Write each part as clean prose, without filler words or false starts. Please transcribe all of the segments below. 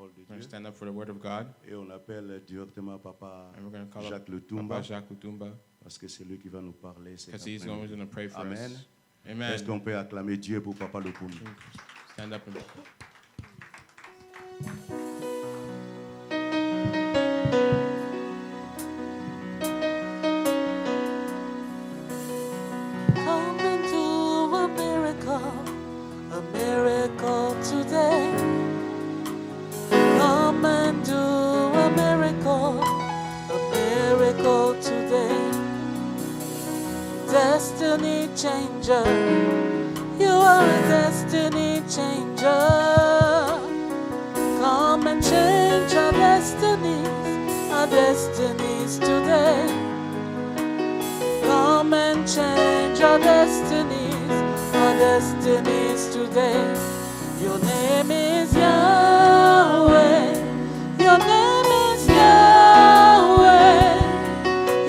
parole de We're going Dieu. to stand up for the word of God. Et on appelle directement Papa And we're going to call Jacques up Lutumba, Papa Jacques Lutumba parce que c'est lui qui va nous parler. because he's the one who's going to pray for Amen. us. Amen. Est-ce qu'on peut acclamer Dieu pour Papa Lutumba? Stand up and Come and do a miracle today. Come and do a miracle today. Destiny changer, you are a destiny changer. Come and change our destinies today. Come and change our destinies today. Your name is Yahweh. Your name is Yahweh.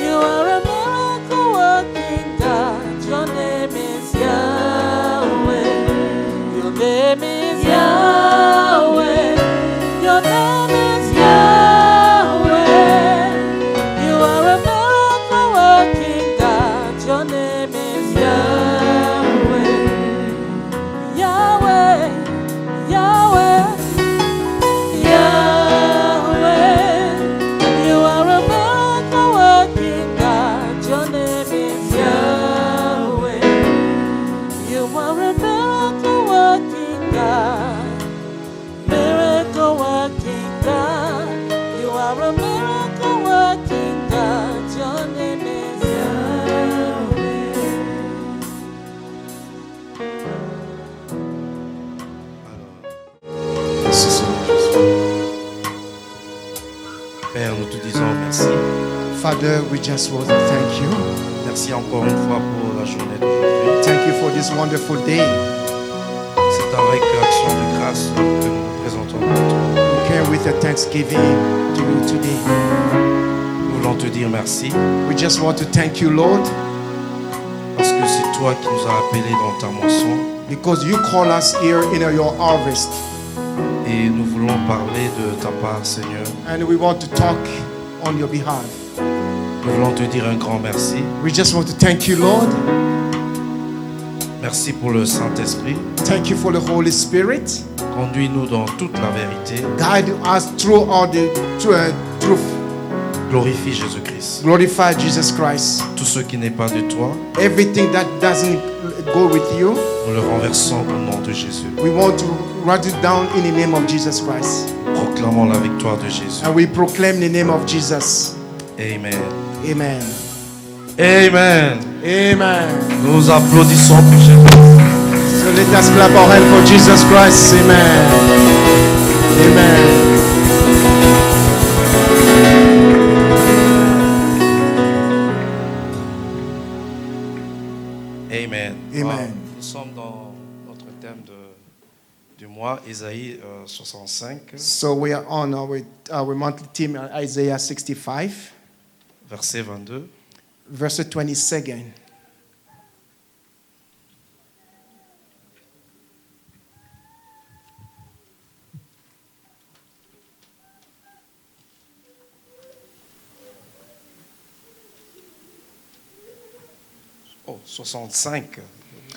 You are a miracle working God. Your name is Yahweh. Your name is Yahweh. Your name is Yahweh. You are a miracle working God. Your name is Yahweh. Yahweh. Yahweh. Yahweh. You are a miracle working God. Your name is Yahweh. You are a miracle working God. Miracle working God. You are a miracle working God. Your name is Yahweh. Merci Seigneur Jésus. Père, nous te disons merci. Father, we just want to thank you. Merci encore une fois pour la journée d'aujourd'hui. Thank you for this wonderful day. C'est avec action de grâce que nous nous présentons devant toi. We came with a thanksgiving to you today. Nous voulons te dire merci We just want to thank you, Lord, parce que c'est toi qui nous as appelés dans ta moisson because you call us here in your harvest. et nous voulons parler de ta part, Seigneur. And we want to talk on your behalf. Nous voulons te dire un grand merci. We just want to thank you, Lord. Merci pour le Saint-Esprit. Thank you for the Holy Spirit. Conduis-nous dans toute la vérité. Guide us through all the truth. Glorifie Jésus-Christ. Glorify Jesus Christ. Tout ce qui n'est pas de toi, Everything that doesn't go with you, nous le renversons au nom de Jésus. we want to write it down in the name of Jesus Christ. Proclamons la victoire de Jésus. And we proclaim the name of Jesus. Amen. Amen. Amen. Amen. Nous applaudissons pour Jésus. So let us clap our hands for Jesus Christ. Amen. Amen. Amen. Amen. Nous sommes dans notre thème du mois, Isaïe 65, So we are on our monthly theme, Isaiah 65, verset 22. verse 22. Oh, 65.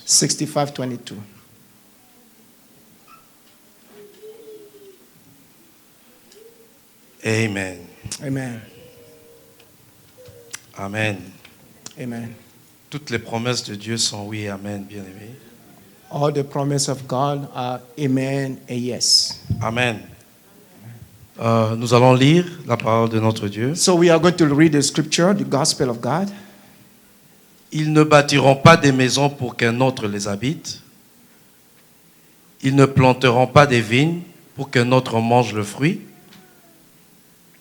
65, 22. Amen. Amen. Amen. Amen. Toutes les promesses de Dieu sont oui et amen, bien-aimés. All the promise of God are amen and yes. Amen. Nous allons lire la parole de notre Dieu. So we are going to read the scripture, the gospel of God. Ils ne bâtiront pas des maisons pour qu'un autre les habite. Ils ne planteront pas des vignes pour qu'un autre mange le fruit.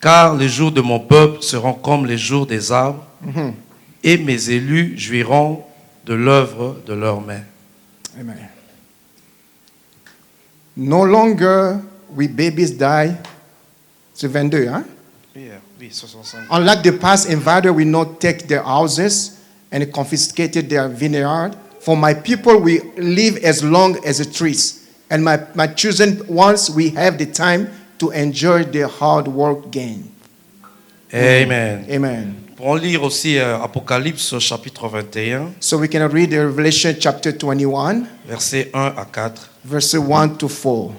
Car les jours de mon peuple seront comme les jours des arbres, et mes élus jouiront de l'œuvre de leurs mains. Amen. No longer will babies die. C'est 22, hein? Oui, 65. Unlike the past, invader will not take their houses and confiscated their vineyard. For my people will live as long as the trees, and my chosen ones will have the time to enjoy their hard work gain. Amen. Amen. Pour lire aussi Apocalypse chapitre 21, So we can read the Revelation chapter 21, versets 1 à 4. verses 1 to 4.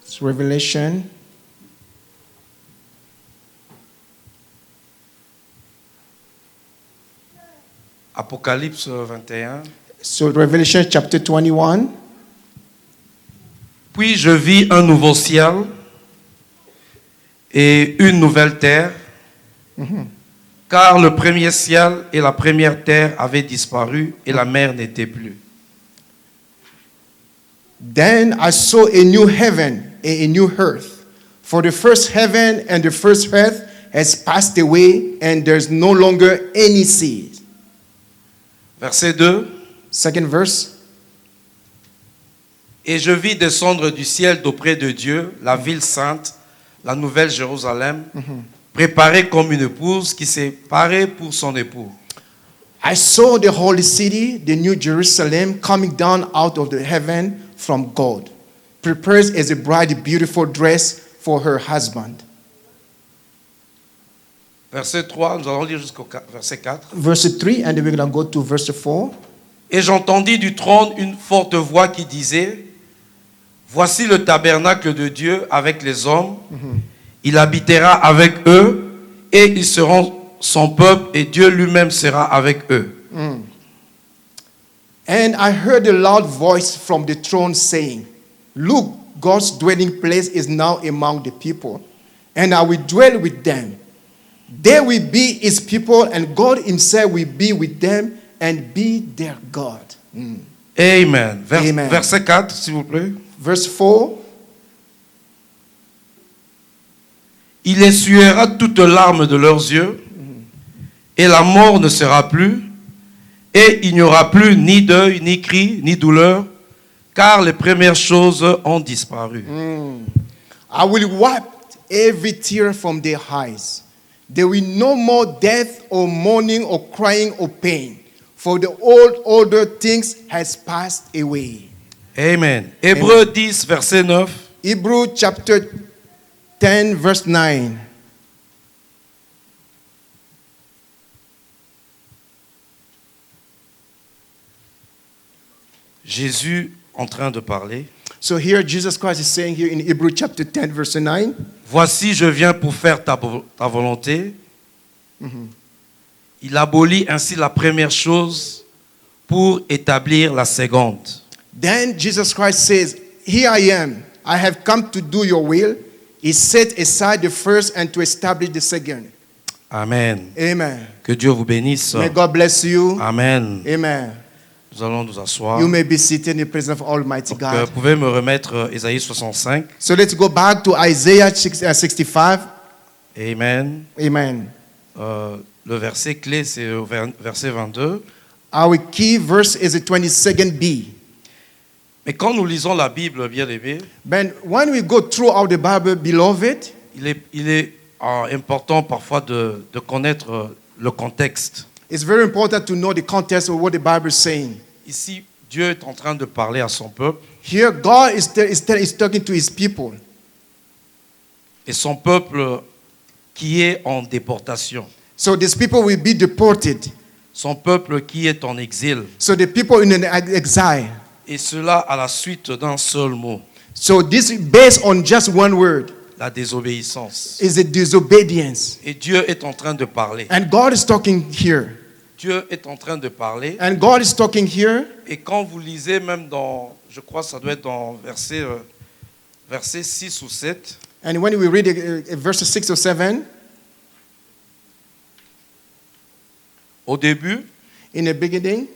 It's Revelation. Apocalypse 21. So Revelation chapter 21. Puis je vis un nouveau ciel et une nouvelle terre, car le premier ciel et la première terre avaient disparu et la mer n'était plus. Then I saw a new heaven and a new earth. For the first heaven and the first earth has passed away, and there's no longer any sea. Verset 2. Second verse. Et je vis descendre du ciel d'auprès de Dieu la ville sainte, la nouvelle Jérusalem, préparée comme une épouse qui s'est parée pour son époux. I saw the holy city, the new Jerusalem, coming down out of the heaven from God, prepared as a bride beautiful dress for her husband. Verset 3, nous allons lire jusqu'au verset 4. Verse 3, and then we're going to go to verse 4. Et j'entendis du trône une forte voix qui disait, voici le tabernacle de Dieu avec les hommes, il habitera avec eux, et ils seront son peuple, et Dieu lui-même sera avec eux. And I heard a loud voice from the throne saying, look, God's dwelling place is now among the people, and I will dwell with them. They will be his people, and God himself will be with them and be their God. Amen. Amen. Verset 4, s'il vous plaît. Verse 4. Il essuiera toutes larmes de leurs yeux, et la mort ne sera plus, et il n'y aura plus ni deuil, ni cri, ni douleur, car les premières choses ont disparu. I will wipe every tear from their eyes. There will no more death or mourning or crying or pain, for the older things has passed away. Amen. Hébreux 10, verset 9. Hebrew chapter 10, verse 9. Jésus en train de parler. So here Jesus Christ is saying here in Hebrew chapter 10, verse 9. Voici, je viens pour faire ta volonté. Il abolit ainsi la première chose pour établir la seconde. Then Jesus Christ says, here I am. I have come to do your will. He set aside the first and to establish the second. Amen. Amen. Que Dieu vous bénisse. May God bless you. Amen. Amen. Nous allons nous asseoir. You may be seated in the presence of Almighty Donc, God. vous pouvez me remettre Ésaïe 65. So let's go back to Isaiah 65. Amen. Amen. Le verset clé, c'est au verset 22. Our key verse is the 22nd B. Mais quand nous lisons la Bible, bien aimé, But when we go throughout the Bible, beloved, il est important parfois de connaître le contexte. it's very important to know the context of what the Bible is saying. Ici, Dieu est en train de parler à son peuple. Here, God is talking to his people. Et son peuple qui est en déportation. So these people will be deported. Son peuple qui est en exil. So the people in an exile. Et cela à la suite d'un seul mot. So this is based on just one word. La désobéissance. Is a disobedience. Et Dieu est en train de parler. And God is talking here. Dieu est en train de parler. And God is talking here. Et quand vous lisez même dans, je crois que ça doit être dans verset 6 ou 7. And when we read verses 6 or 7, Au début, in the beginning,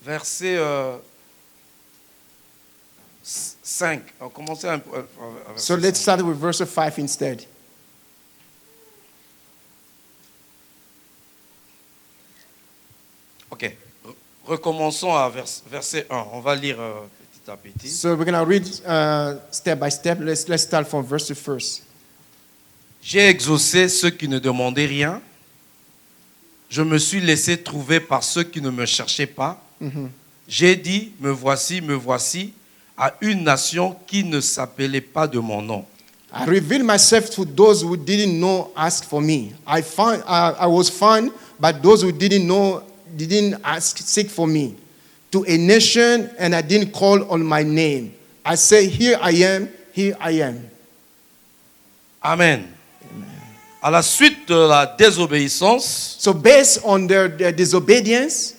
verset 5. On commence à so let's start with verse 5 instead. Ok. Recommençons à verset 1. On va lire petit à petit. So we're going to read step by step. Let's start from verse 1. J'ai exaucé ceux qui ne demandaient rien. je me suis laissé trouver par ceux qui ne me cherchaient pas. J'ai dit, me voici, à une nation qui ne s'appelait pas de mon nom. I revealed myself to those who didn't know, ask for me. I was found, but those who didn't know, didn't ask, seek for me. To a nation, and I didn't call on my name. I say, here I am, here I am. Amen. À la suite de la désobéissance, So based on their disobedience,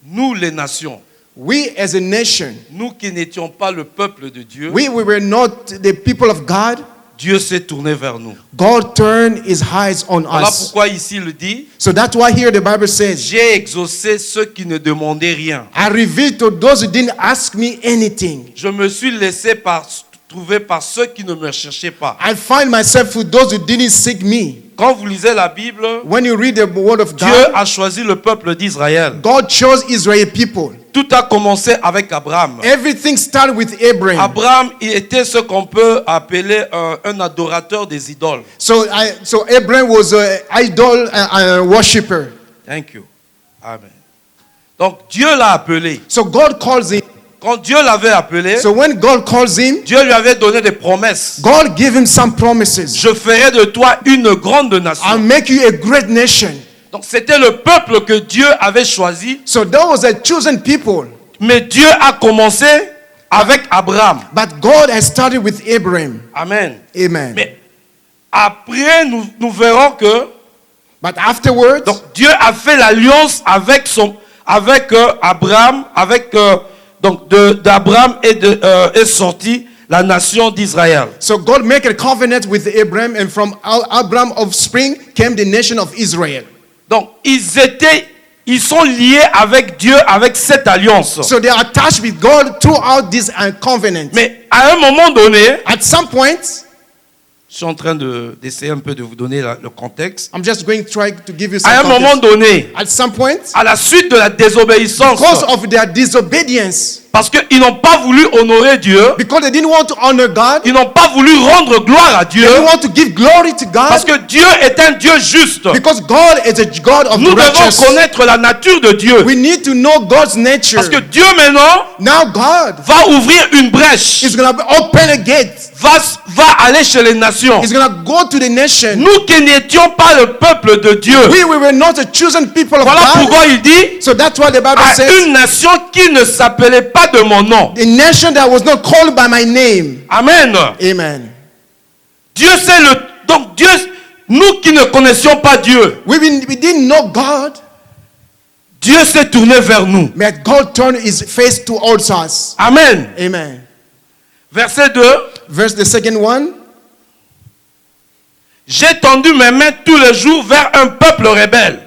nous les nations, we as a nation, nous qui n'étions pas le peuple de Dieu, we were not the people of God. Dieu s'est tourné vers nous. God turned his eyes on Voilà us. pourquoi ici il dit, So that's why here the Bible says, j'ai exaucé ceux qui ne demandaient rien. I revealed to those who didn't ask me anything. Je me suis laissé trouver par ceux qui ne me cherchaient pas. I find myself with those who didn't seek me. Quand vous lisez la Bible, When you read the word of Dieu God, a choisi le peuple d'Israël. God chose Israeli people. Tout a commencé avec Abraham. Everything started with Abraham. Abraham il était ce qu'on peut appeler un adorateur des idoles. So Abraham was an idol worshipper. Thank you. Amen. Donc Dieu l'a appelé. So God calls him. Quand Dieu l'avait appelé, So when God calls him, Dieu lui avait donné des promesses. God gave him some promises. Je ferai de toi une grande nation. I'll make you a great nation. Donc c'était le peuple que Dieu avait choisi. So that was a chosen people. Mais Dieu a commencé avec Abraham. But God has started with Abraham. Amen. Amen. Mais après, nous verrons que But afterwards, donc, Dieu a fait l'alliance avec Abraham, donc d'Abraham est sortie la nation d'Israël. so God made a covenant with Abraham, and from Abraham's offspring came the nation of Israel. Donc ils sont liés avec Dieu avec cette alliance. So they are attached with God throughout this covenant. Mais à un moment donné, At some point, je suis en train d'essayer un peu de vous donner le contexte. I'm just going to try to give you some À un moment context. donné, At some point, à la suite de la désobéissance, because of their disobedience, parce qu'ils n'ont pas voulu honorer Dieu, because they didn't want to honor God, ils n'ont pas voulu rendre gloire à Dieu, they didn't want to give glory to parce God, que Dieu est un Dieu juste. because God is a God of Nous devons righteousness. connaître la nature de Dieu. We need to know God's nature. Parce que Dieu maintenant Now God va ouvrir une brèche, is going to open a gate. va aller chez les nations. He's going to go to the nation. Nous qui n'étions pas le peuple de Dieu. We were not a chosen people of Voilà God. pourquoi il dit So that's why the Bible à says, une nation qui ne s'appelait pas de mon nom. a nation that was not called by my name. Amen. Amen. Dieu c'est donc Dieu, nous qui ne connaissions pas Dieu, We didn't know God, Dieu s'est tourné vers nous. but God turned his face towards us. Amen. Amen. Verset 2. Verse the second one. J'ai tendu mes mains tous les jours vers un peuple rebelle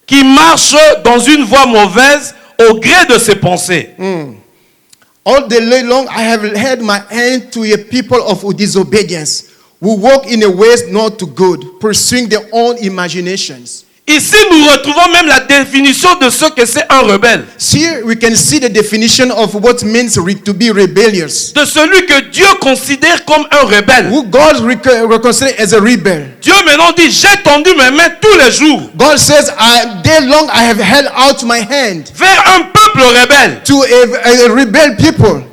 qui marche dans une voie mauvaise au gré de ses pensées. All the day long I have held my hand to a people of disobedience, who walk in a ways not to good, pursuing their own imaginations. Ici, nous retrouvons même la définition de ce que c'est un rebelle. Here we can see the definition of what means to be rebellious. De celui que Dieu considère comme un rebelle. Who God considers as a rebel. Dieu maintenant dit, j'ai tendu mes mains tous les jours God says, day long I have held out my hand vers un peuple rebelle. to a rebel people.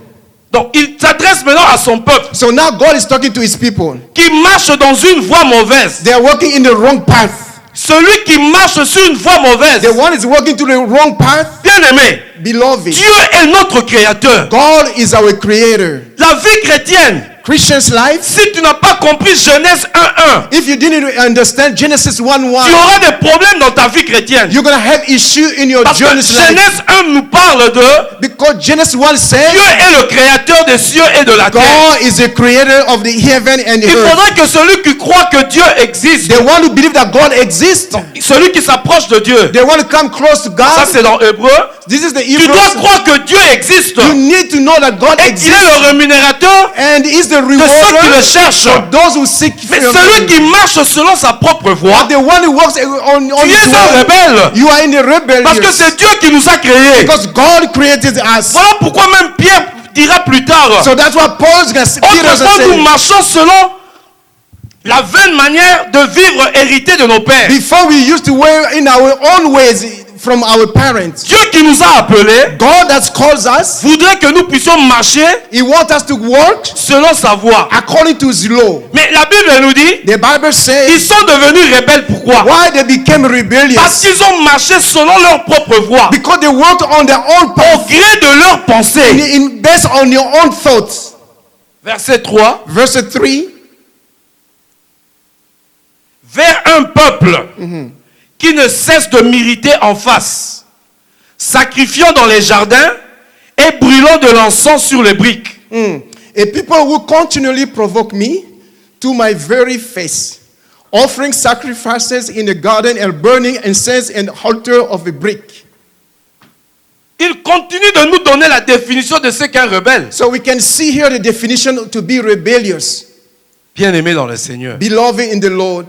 Donc, il s'adresse maintenant à son peuple So now God is talking to his people. qui marche dans une voie mauvaise. They are walking in the wrong path. Celui qui marche sur une voie mauvaise, The one is walking to the wrong path. bien aimé, Beloved, Dieu est notre créateur. God is our creator. La vie chrétienne, Christian's life, si tu n'as pas compris Genèse 1:1, if you didn't understand Genesis 1:1, tu auras des problèmes dans ta vie chrétienne. you're going to have issue in your Parce que Genesis life. Genèse 1 nous parle de Because Genesis 1 says, Dieu est le créateur des cieux et de la terre. God is the creator of the heaven and the Il earth. faudrait que celui qui croit que Dieu existe, The one who believes that God exists, celui qui s'approche de Dieu, they want to come close to ça God. c'est dans Hébreu, This is the tu dois Hebrews. croire que Dieu existe You need to know that God et qu'il est exists, le rémunérateur and is the de ceux qui le rewarder cherchent. for those who seek Mais Him. celui qui marche selon sa propre voie, The one who walks on tu his es un way, rebelle. you are in the rebellion. Parce que c'est Dieu qui nous a créés. Because God created us. Voilà pourquoi même Pierre dira plus tard, So that's why Peter autrefois nous said, marchons selon la vaine manière de vivre héritée de nos pères. Before we used to wear in our own ways from our parents. Dieu qui nous a appelés God that calls us, voudrait que nous puissions marcher He wants us to work selon sa voie. according to His law. Mais la Bible nous dit, The Bible ils says, sont devenus rebelles. Pourquoi? why they became Parce rebellious? qu'ils ont marché selon leur propre voie, Because they worked on their own au path, gré de leurs pensées. based on your own thoughts. Verset 3. Verse 3. Vers un peuple qui ne cesse de m'irriter en face, sacrifiant dans les jardins et brûlant de l'encens sur les briques. A people who continually provoke me to my very face, offering sacrifices in the garden and burning incense in the altar of a brick. Il continue de nous donner la définition de ce qu'est un rebelle. So we can see here the definition to be rebellious. Bien-aimé dans le Seigneur. Beloved in the Lord.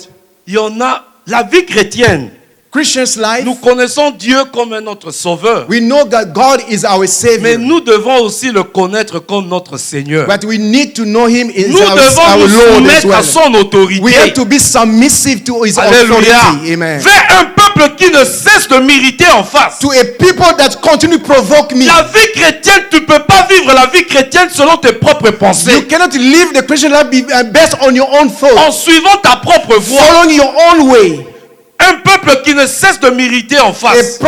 Il y en a, la vie chrétienne, Christian's life, nous connaissons Dieu comme notre sauveur. we know that God is our Mais Savior. nous devons aussi le connaître comme notre Seigneur. But we need to know Him as Nous devons our nous Lord as soumettre à well. son autorité. We have to be submissive to His Alléluia. authority. Amen. Vers un peuple qui ne cesse de m'irriter en face. To a people that continue to provoke me. La vie chrétienne, tu ne peux pas vivre la vie chrétienne selon tes propres You pensées. cannot live the Christian life based on your own En thoughts, suivant ta propre voie. following your own way. Un peuple qui ne cesse de m'irriter en face.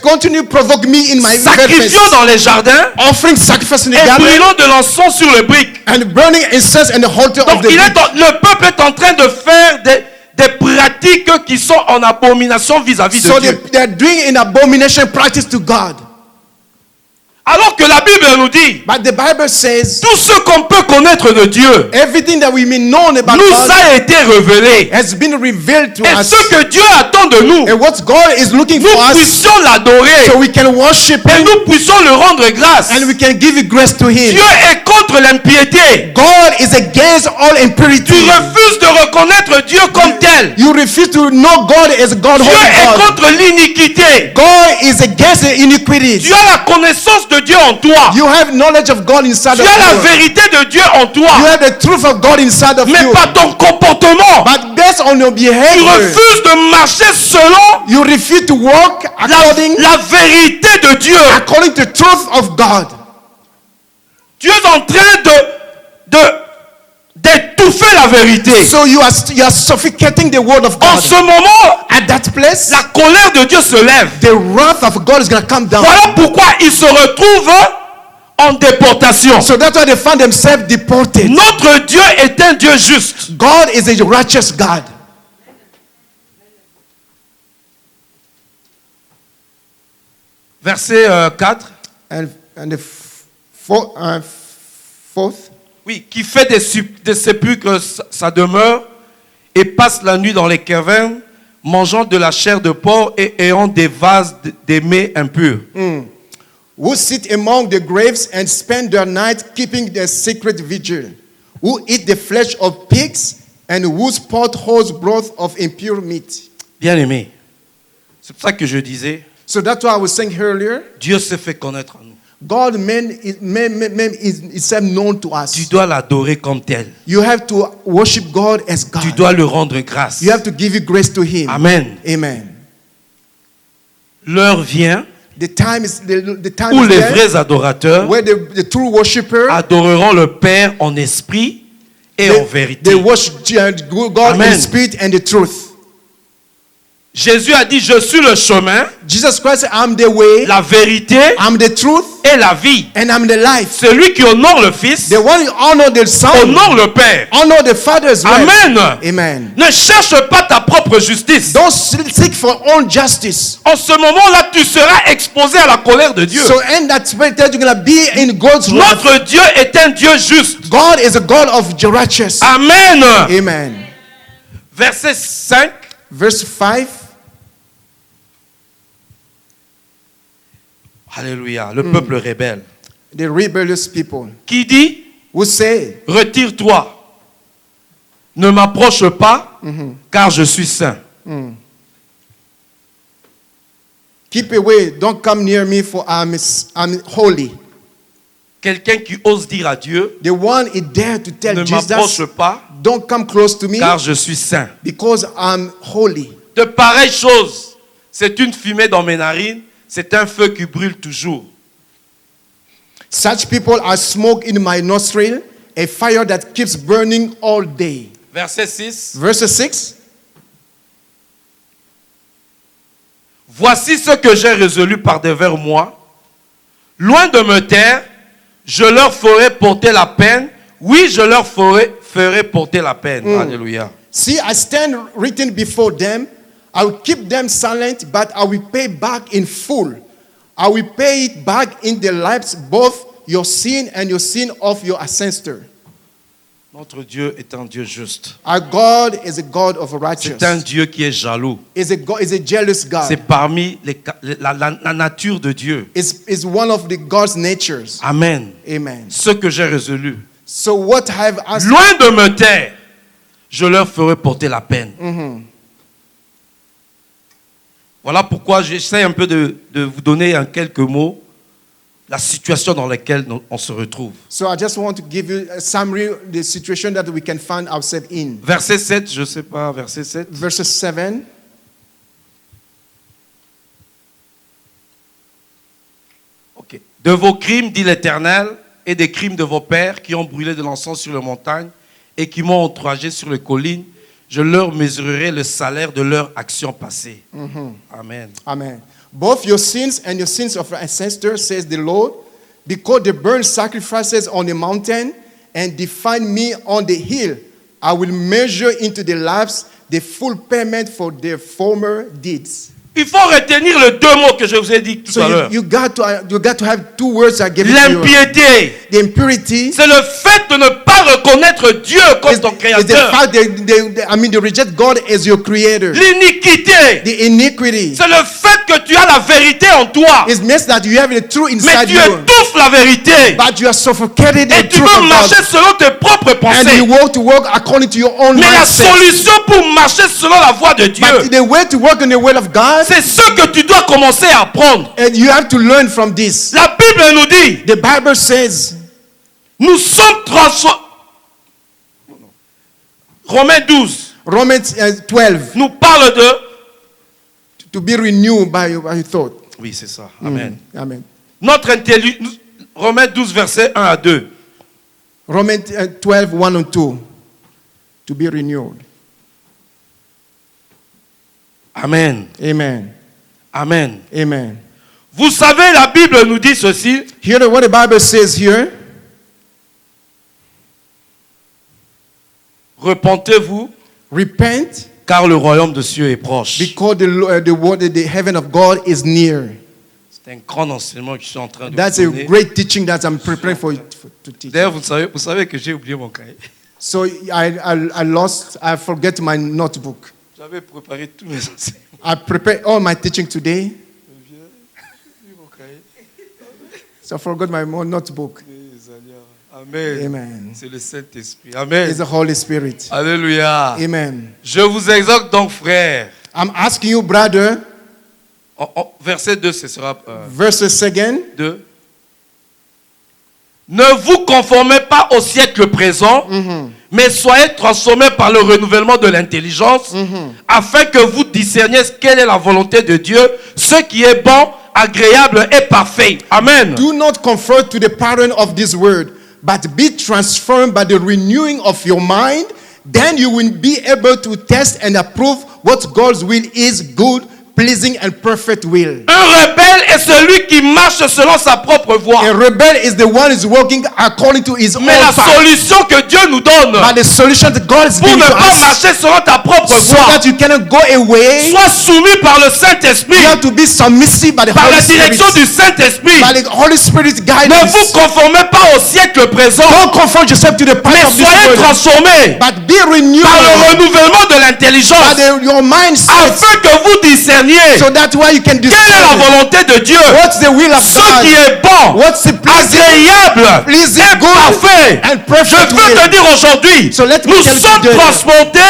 Continue to provoke me in my face, Sacrifiant dans les jardins offering sacrifice in the et garden brûlant de l'encens sur les briques. and burning incense in the altar of Donc the brick. le peuple est en train de faire des pratiques qui sont en abomination vis-à-vis de So Dieu. they're doing an abomination practice to God. Alors que la Bible nous dit, But the Bible says tout ce qu'on peut connaître de Dieu everything that we may know about nous God a été révélé. has been revealed to Et us. ce que Dieu attend de nous, And what God is looking nous for us, puissions l'adorer so we can worship et Him nous puissions le rendre grâce. and we can give grace to Him. Dieu est contre l'impiété. God is against all Tu impurity. refuses de reconnaître Dieu comme tel. You refuse to know God as God, Dieu holy est God. contre l'iniquité. God is against the iniquities. Tu as la connaissance de Dieu en toi. You have knowledge of God inside Tu of as la you. vérité de Dieu en toi. You have the truth of God inside of Mais you. pas ton comportement. But based on your Tu behavior, refuses de marcher selon you refuse to walk according la vérité de Dieu. according to the truth of God. Tu es en train d'étouffer la vérité. So you are suffocating the word of En God. ce moment, At that place, la colère de Dieu se lève. the wrath of God is going to come down. Voilà pourquoi ils se retrouvent en déportation. So that's why they find themselves deported. Notre Dieu est un Dieu juste. God is a righteous God. Verset 4. And the fourth, Oui, qui fait des sépulcres sa demeure et passe la nuit dans les cavernes, mangeant de la chair de porc et ayant des vases des mets impurs. who sit among the graves and spend their night keeping their secret vigil, who eat the flesh of pigs and whose pot holds broth of impure meat. Bien aimé, c'est pour ça que je disais, So that's why I was saying earlier, Dieu s'est fait connaître à nous. God made himself known to Tu us. dois l'adorer comme tel. You have to worship God as Tu God. dois le rendre grâce. You have to give grace to Him. Amen. Amen. L'heure vient The time is où les there vrais adorateurs where the true worshiper adoreront le Père en esprit et en vérité. they worship God Amen. in spirit and the truth. Jésus a dit, je suis le chemin, Jesus Christ said, I'm the way, la vérité I'm the truth, et la vie. and I'm the life. Celui qui honore le Fils, The one who honor the Son, honore le Père. honor the Father as well. Amen. Amen. Ne cherche pas ta propre justice. Don't seek for own justice. En ce moment-là, tu seras exposé à la colère de Dieu. So in that spirit, you're going to be in God's wrath. Notre Dieu est un Dieu juste. God is a God of righteous. Amen. Amen. Verset 5. Verse 5. Alléluia. Le peuple rebelle. The rebellious people Qui dit, who say, retire-toi. Ne m'approche pas, car je suis saint. keep away, don't come near me, for I'm holy. Quelqu'un qui ose dire à Dieu, The one is there to tell ne Jesus, m'approche pas, don't come close to me car je suis saint. because I'm holy. De pareilles choses, c'est une fumée dans mes narines, c'est un feu qui brûle toujours. Such people are smoke in my nostril, a fire that keeps burning all day. Verset 6. Verse 6. Voici ce que j'ai résolu par devers moi. Loin de me taire, je leur ferai porter la peine. Oui, je leur ferai porter la peine. Alléluia. See, I stand written before them. I will keep them silent, but I will pay back in full. I will pay it back in their lives, both your sin and your sin of your ancestor. Notre Dieu est un Dieu juste. Our God is a God of righteousness. C'est un Dieu qui est jaloux. Is a jealous God. C'est parmi la nature de Dieu. Is one of the God's natures. Amen. Amen. Ce que j'ai résolu. So what have asked? Loin de me taire, je leur ferai porter la peine. Voilà pourquoi j'essaie un peu de vous donner en quelques mots la situation dans laquelle on se retrouve. So I just want to give you a summary of the situation that we can find ourselves in. Verset 7, je ne sais pas, verset 7. Verse 7. Ok. De vos crimes, dit l'Éternel, et des crimes de vos pères qui ont brûlé de l'encens sur les montagnes et qui m'ont outragé sur les collines, je leur mesurerai le salaire de leur action passée. Amen. Amen. Both your sins and your sins of your ancestors, says the Lord, because they burned sacrifices on the mountain and defied me on the hill, I will measure into their lives the full payment for their former deeds. Il faut retenir les deux mots que je vous ai dit tout à So l'heure. you got to have two words I gave you. L'impiété, The impurity c'est le fait de ne pas reconnaître Dieu comme ton is the créateur. fact they reject God as your creator. L'iniquité, The iniquity c'est le fait que tu as la vérité en toi, is means that you have the truth mais inside tu you, étouffes la vérité but you are suffocated et the tu truth veux of marcher God, selon tes propres and you pensées. want to work according to your own Mais la mindset. solution pour marcher selon la voie de Dieu, But the way to work in the will of God, c'est ce que tu dois commencer à apprendre. and you have to learn from this. La Bible nous dit, The Bible says, nous sommes transformés. Romains 12 Romans 12, nous parle de... to be renewed by your thought. Oui, c'est ça. Amen. Amen. Notre intelligence... Romains 12, versets 1 à 2. Romans 12, 1 and 2, to be renewed. Amen. Amen. Amen. Amen. Vous savez, la Bible nous dit ceci. Hear what the Bible says here. Repentez-vous, Repent, car le royaume de cieux est proche. because the heaven of God is near. C'est un grand enseignement que je suis en train de That's vous a donner. great teaching that I'm preparing to teach. D'ailleurs, vous savez que j'ai oublié mon cahier. So I forget my notebook. J'avais préparé tous mes enseignements. I prepared all my teaching today, Mon cahier. so I forgot my notebook. Amen. Amen. C'est le Saint-Esprit. Amen. It's the Holy Spirit. Alléluia. Amen. Je vous exhorte donc, frères. I'm asking you, brother, Verset 2, ce sera verses again. 2. Ne vous conformez pas au siècle présent, mais soyez transformés par le renouvellement de l'intelligence, afin que vous discerniez quelle est la volonté de Dieu, ce qui est bon, agréable et parfait. Amen. Do not conform to the pattern of this world, but be transformed by the renewing of your mind. Then you will be able to test and approve what God's will is, good, pleasing, and perfect will. Un rebelle est celui qui marche selon sa propre voie. A rebel is the one who is working according to his own Mais la path. solution que Dieu nous donne But the solution that God is pour giving ne to pas us, marcher selon ta propre so voie, that you cannot go away, sois soumis par le Saint-Esprit, you have to be submissive by the par Holy la direction Spirit. du Saint-Esprit. By the Holy Spirit's Ne guidance. vous conformez pas au siècle présent, Don't conform yourself to the mais pattern of this soyez world, transformés but be renewed par le renouvellement de l'intelligence, by your mindset, afin que vous discerniez so that way you can quelle est la discern volonté de Dieu, what's the will of ce qui God, est bon, what's the pleasing, agréable pleasing, et good, parfait. and Je perfect veux te will. dire aujourd'hui, So let me nous tell you sommes today, transportés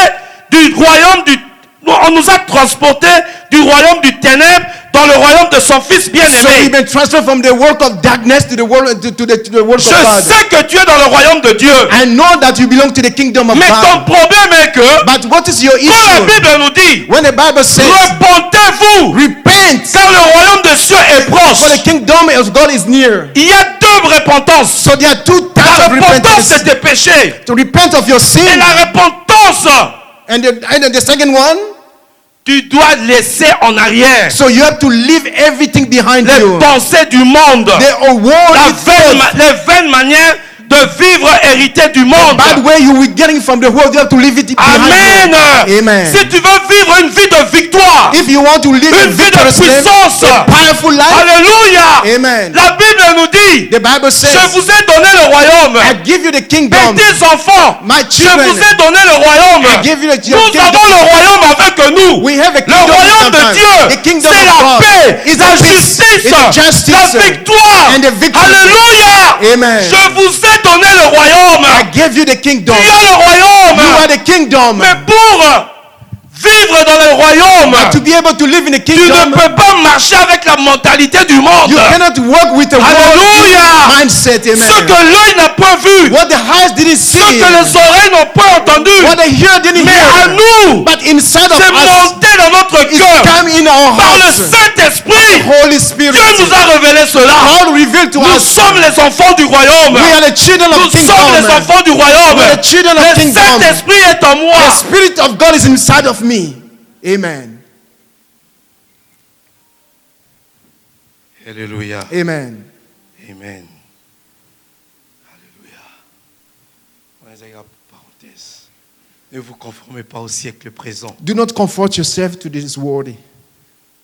du royaume du... On nous a transportés du royaume du ténèbre, dans le royaume de son Fils So we've bien-aimé. been transferred from the work of darkness to the world to the work Je of God. sais que tu es dans le royaume de Dieu. I know that you belong to the kingdom of Mais ton God. problème est que But what is your quand la issue? Bible nous dit When the Bible says, repentez-vous repent, car le royaume des cieux est for the proche. kingdom of God is near. Il y a deux repentances. So there are two types La of repentance repentance. de tes péchés To repent of your et sin. la repentance And the second one, tu dois laisser en arrière so you have to leave everything behind les you. pensées du monde, The worldly thoughts, les vaines manières de vivre hérité du monde. bad way you were getting from the world, you have to leave it behind Amen. you. Amen. Si tu veux vivre une vie de victoire, If you want to live a une vie de victorious life, puissance, a powerful life, alléluia. Amen. La Bible nous dit, The Bible je says, vous ai donné le royaume. I give you the kingdom. Petits enfants, My je children, vous ai donné le royaume. I give you the Nous kingdom. avons le royaume avec nous. We have a Le kingdom royaume de sometimes. Dieu, The kingdom c'est of la God paix, is la the peace, justice, is the justice, la victoire. and the victory. Alléluia. Amen. Je vous ai donné le royaume. I gave you the kingdom. Tu as le royaume. You are the kingdom. Mais pour vivre dans le royaume, To be able to live in the tu ne kingdom, peux pas marcher avec la mentalité du monde. you cannot work with the Alléluia. world mindset. Ce Amen. que l'œil n'a pas vu, What the eyes didn't ce see, que les oreilles n'ont pas entendu, what the ear didn't mais à hear, nous, but inside of c'est us, monté dans notre it's cœur come in our par le hearts. Saint-Esprit. Holy Spirit, Dieu nous a révélé cela. God revealed to Nous us. sommes les enfants du royaume. We are the children Nous of sommes les kingdom. enfants du royaume. We are the children of Le kingdom. Saint-Esprit est en moi. The Spirit of God is inside of me. Amen. Alléluia. Amen. Amen. Alléluia. Parenthèse. Ne vous conformez pas au siècle présent. Do not comfort yourself to this world.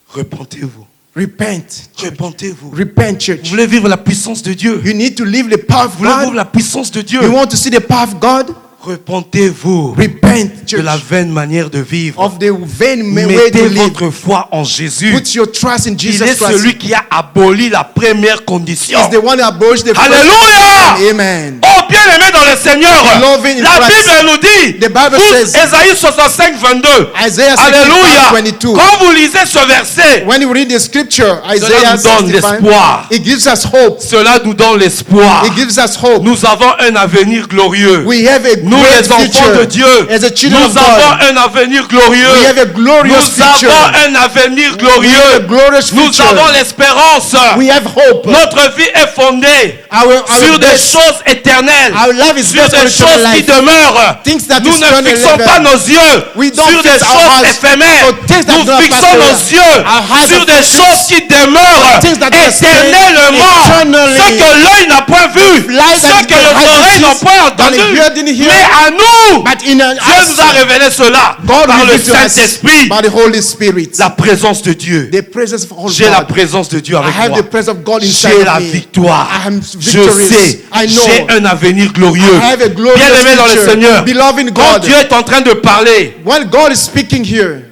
Repentez-vous. Repent. Repentez-vous. Repent, Vous church. voulez vivre la puissance de Dieu. You need to live the power of Vous voulez vivre God. la puissance de Dieu. You want to see the power of God? Repentez-vous Repent, de church, la vaine manière de vivre. of the vain way Mettez to live. votre foi en Jésus. Put your trust in Il Jesus est Christ. celui qui a aboli la première condition. He's the one who abolished the first. Alléluia. Amen. Oh, bien-aimé dans le Seigneur, Beloved in la Christ. Bible nous dit, The Bible vous, says- Ésaïe 65, 22, Isaiah 65, Alléluia, 22. quand vous lisez ce verset, When you read the scripture, Isaiah nous donne 65, l'espoir. it gives us hope. Cela nous donne l'espoir. It gives us hope. Nous avons un avenir glorieux. We have a Nous, great les enfants future. de Dieu, As a children nous of avons God, un avenir glorieux. we have a glorious Nous future. avons un avenir We have a glorieux. glorious Nous future. avons l'espérance. We have hope. Notre vie est fondée Our sur des best- choses éternelles, Our life is sur based on des eternal choses qui life. demeurent. Things that Nous is ne eternal fixons life. pas nos yeux We don't sur des fix our choses eyes éphémères. on things that Nous do not fixons pass nos away. yeux Our eyes sur are des fixed choses qui demeurent things that are éternellement. eternally. Ce que l'œil n'a point vu, Life ce that que the les eyes oreilles n'ont sees, point that the entendu. ear didn't hear. Mais à nous, But in Dieu nous a révélé cela God par le revealed to us Saint-Esprit. by the Holy Spirit. La présence de Dieu. The presence of J'ai la God. présence de Dieu I avec have moi. the presence of God inside J'ai of la me. victoire. I am Je victorious. sais. I know. J'ai un avenir glorieux. I have a glorious Bien-aimé dans le future. Seigneur. Beloved in Quand God. Dieu est en train de parler, When God is speaking here,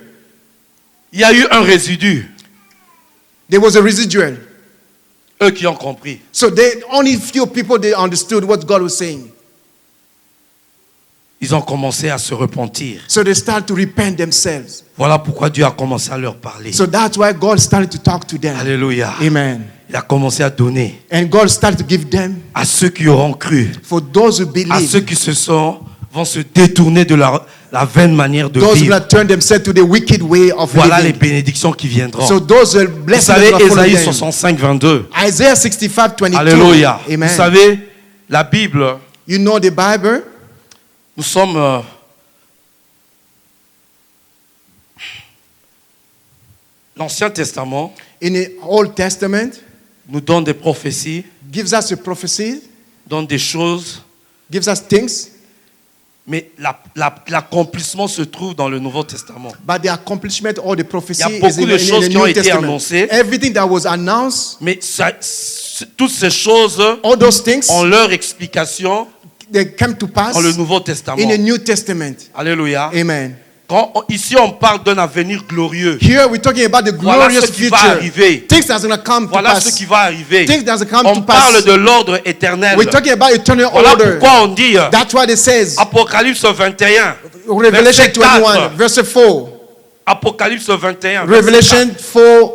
il y a eu un résidu. there was a residual. Eux qui ont compris. So only few people they understood what God was saying. Ils ont commencé à se repentir. So they start to repent themselves. Voilà pourquoi Dieu a commencé à leur parler. So that's why God started to talk to them. Alléluia. Amen. Il a commencé à donner And God started to give them à ceux qui auront cru, for those who à ceux believe. qui vont se détourner de la vaine manière de Those who vivre. will turn themselves to the wicked way of Voilà les living. bénédictions qui viendront. So those Vous blessings savez, that will follow Ésaïe them. 65, 22. Isaiah 65, 22. Alléluia. Amen. Vous savez, la Bible, You know the Bible? nous sommes... L'Ancien Testament In the Old Testament, nous donne des prophéties, gives us a prophecy, donne des choses, gives us things, mais l'accomplissement se trouve dans le Nouveau Testament. but the accomplishment or the prophecy Il y a beaucoup is de in choses the qui ont New été Testament. annoncées. Everything that was announced, Mais toutes ces choses all those things, ont leur explication they come to pass dans le Nouveau Testament. in the New Testament. Alléluia. Amen. Ici, on parle d'un avenir glorieux. Here we're talking about the Voilà glorious ce qui va future. arriver. Things that's going to come to Voilà ce pass. qui va arriver. Things that's going to come On to pass. parle de l'ordre éternel. We're talking about eternal Voilà order. pourquoi on dit That's what it says. Apocalypse 21. Revelation verset 4. 21, verse 4. Apocalypse 21. verset Revelation 4,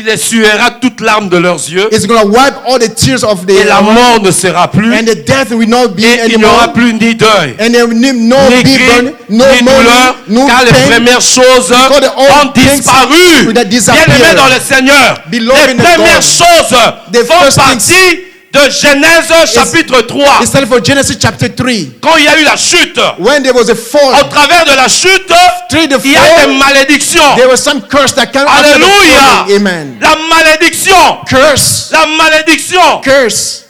Il essuiera toute larme de leurs yeux. It's going to wipe all the tears of Et the la mort ne sera plus. and the death will not be Et il n'y aura anymore. plus ni deuil, And there will be no ni cri, burden, no ni douleur, mourning, no car les pain. premières choses Because the old ont things disparu. will disappear. Bien-aimés dans le Seigneur, Beloved les in the premières God. choses The font first partie de Genèse chapitre 3. It's time for Genesis chapter 3. Quand il y a eu la chute, When there was a fall, au travers de la chute, through the il y a fall, des malédictions. there was some curse that came after the Alléluia. falling. Amen. La malédiction. Curse. La malédiction. Curse.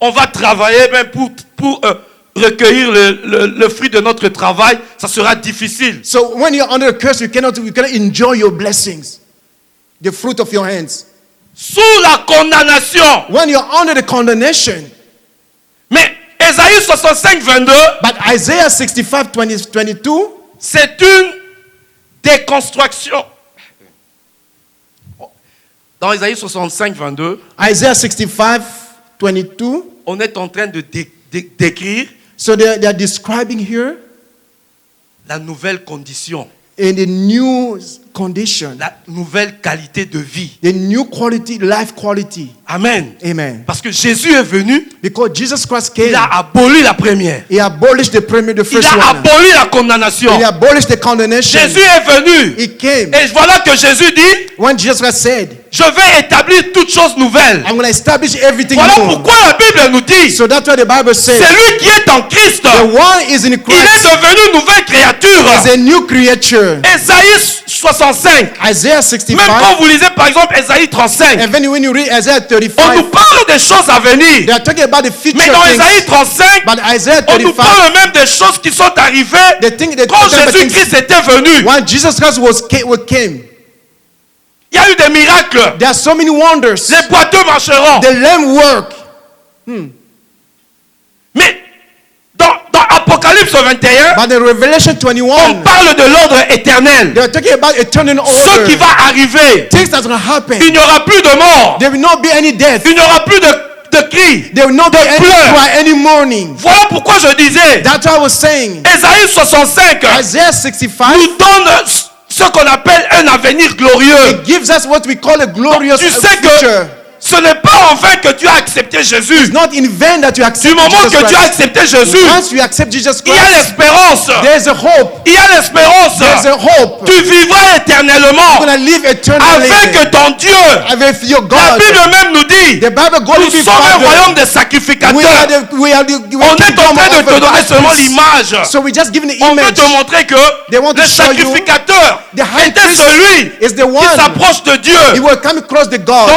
On va travailler même pour recueillir le fruit de notre travail. Ça sera difficile. So when you're under a curse, you cannot enjoy your blessings, the fruit of your hands. Sous la condamnation. When you're under the condemnation. Mais Ésaïe 65, 22, But Isaiah 65, 22, c'est une déconstruction. Dans Ésaïe 65, 22, Isaiah 65, 22. on est en train de décrire So they are describing here la nouvelle condition, in the new condition, la nouvelle qualité de vie. the new quality, life quality. Amen. Amen. Parce que Jésus est venu, Because Jesus Christ came, il a aboli la première. he abolished the Il first a one. aboli la condamnation. He abolished the condemnation. Jésus est venu. He came. Et voilà que Jésus dit, When Jesus Christ said, je vais établir toutes choses nouvelles. I'm going to establish everything Voilà new. pourquoi la Bible nous dit, So that's what the Bible says. c'est lui qui est en Christ. The one is in Il est Christ devenu une nouvelle créature. is a new creature. Ésaïe 65. Isaiah Même quand 65. vous lisez par exemple Ésaïe 35, And then when you read Isaiah on nous 35, parle des choses à they venir. are talking about the future Mais dans Ésaïe things. 35, But Isaiah on nous 35, parle même des choses qui sont arrivées the quand Jésus-Christ était venu. when Jesus Christ came, Il y a eu des miracles. there are so many wonders. Les boiteux marcheront. The lame work. Mais dans Apocalypse 21, But in Revelation on 21, parle de l'ordre éternel. they are talking about eternal Ce order. qui va arriver. Things that's going to happen. Il n'y aura plus de mort. There will not be any death. Il n'y aura plus de cris. There will not be any pleurs. cry, any mourning. Voilà pourquoi je disais, That's what I was saying. Ésaïe 65 Isaiah 65 nous donne ce qu'on appelle un avenir glorieux. gives us what we call a glorious Tu sais future. que ce n'est pas en vain que tu as accepté Jésus. It's not in vain that you Du accept moment Jesus que tu as Christ. accepté Jésus, Once you accept Jesus il y a Christ, l'espérance. there's a hope. Il y a l'espérance. There's a hope. Tu vivras éternellement You're going to live eternally avec ton Dieu. with your La God. Bible même nous dit, The Bible goes nous to sommes un royaume de we are sacrificateurs. we are On est en train de te donner seulement l'image. l'image. So we just giving the On veut image. te montrer que They want to le show you sacrificateur the high était priest celui is the qui one. s'approche de He Dieu. will come across the God.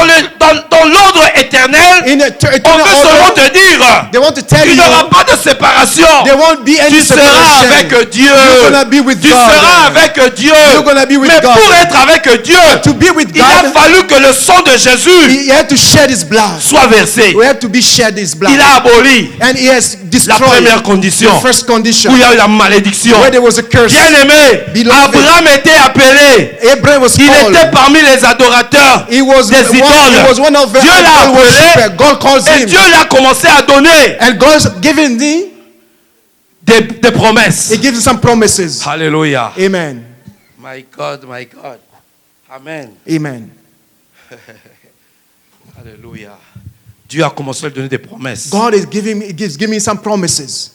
Dans l'ordre éternel, In on eternal veut seulement order, te dire, they want to tell il you n'y aura pas de séparation. there won't be any Tu seras separation. avec Dieu. You're gonna be with Tu God. seras avec Dieu. You're gonna be with Mais God. pour être avec Dieu, To be with il a God, fallu que le sang de Jésus he had to shed his blood. soit versé. We have to be shed his blood. Il a aboli And he has la destroyed première condition the first condition où il y a eu la malédiction. where there was a curse. Bien-aimé, Beloved. Abraham était appelé. Abraham was Il called. était parmi les adorateurs He was des he was idoles. one of the Dieu l'a idol worshippers. appelé God calls et him. Dieu l'a commencé à donner And God's given him, des promesses. he gives him some promises. Alléluia. Amen. My God, my God. Amen. Amen. Alléluia. Dieu a commencé à lui donner des promesses. God is giving me some promises.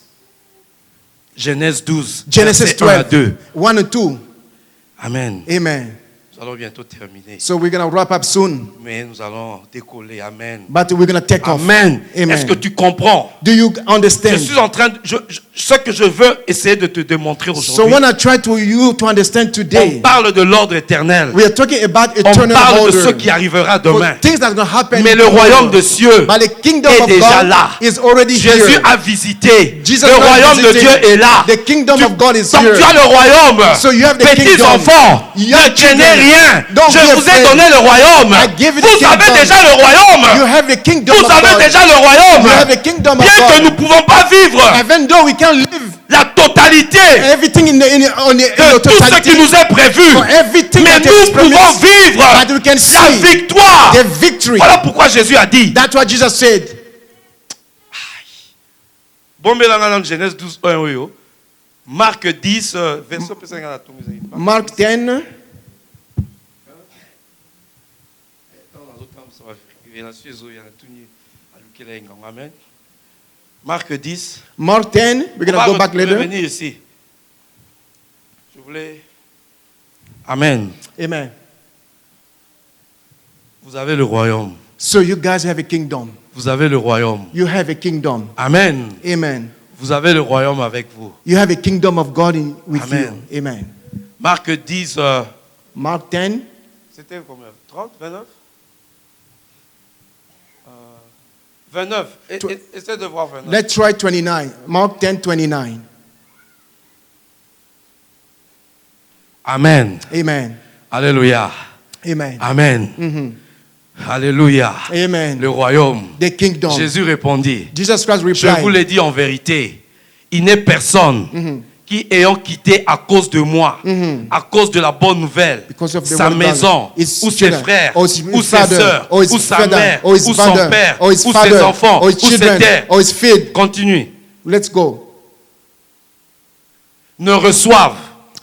Genèse 12, Genesis versets 1 à 12, 2. 1 and 2. Amen. Amen. Nous allons bientôt terminer. So we're going to wrap up soon, Mais nous allons décoller. Amen. but we're going to take off. Amen. Amen. Est-ce que tu comprends? Do you Je understand? suis en train de, ce que je veux essayer de te démontrer So aujourd'hui. when I try to you to understand On today, parle de l'ordre éternel. we are talking about On eternal parle de ce order. qui arrivera For demain. things that's going to happen. Mais le royaume de cieux But the kingdom est of déjà God là. is already Jésus here. a visité. Jesus Le Christ royaume de visited. Dieu est là. The kingdom of God is Donc here. tu as le royaume. So you have the Petits kingdom. enfants, You ne have craignez children. rien. Don't Je be vous ai afraid. donné le royaume. I give you the Vous avez kingdom. déjà le You royaume. have the kingdom Vous of avez God. déjà le royaume. You have the kingdom of Bien que nous ne God. pouvons pas vivre Even though we can live la totalité everything in de the tout ce qui totality, nous est prévu, for everything mais that is nous pouvons promised, vivre but we can la see victoire. the victory. Voilà pourquoi Jésus a dit. That's what Jesus said. Bon, mais là, dans Genèse 12, 1, oui, oh. Marc 10, verset 50. Mark 10, Amen. Marc 10. Mark 10, we're going to go back later. Revenir ici. Je voulais. Amen. Amen. Vous avez le royaume. So you guys have a kingdom. Vous avez le royaume. You have a kingdom. Amen. Amen. Vous avez le royaume avec vous. You have a kingdom of God with Amen. you. Amen. Marc 10. Mark 10. C'était combien? 30, 29? 29. Essayez de voir 29. Let's try 29. Mark 10, 29. Amen. Amen. Alléluia. Amen. Amen. Alléluia. Amen. Le royaume. The kingdom. Jésus répondit, Jesus Christ je vous replied, l'ai dit en vérité, il n'est personne qui ayant quitté à cause de moi, à cause de la bonne nouvelle, Because of the sa word of God, maison, his ou ses children, frères, or his ou ses father, sœurs, or his ou sa father, mère, or his ou son father, père, or his ou father, ses enfants, or his ou ses children, terres. or his field. Continue. Let's go. Ne reçoivent.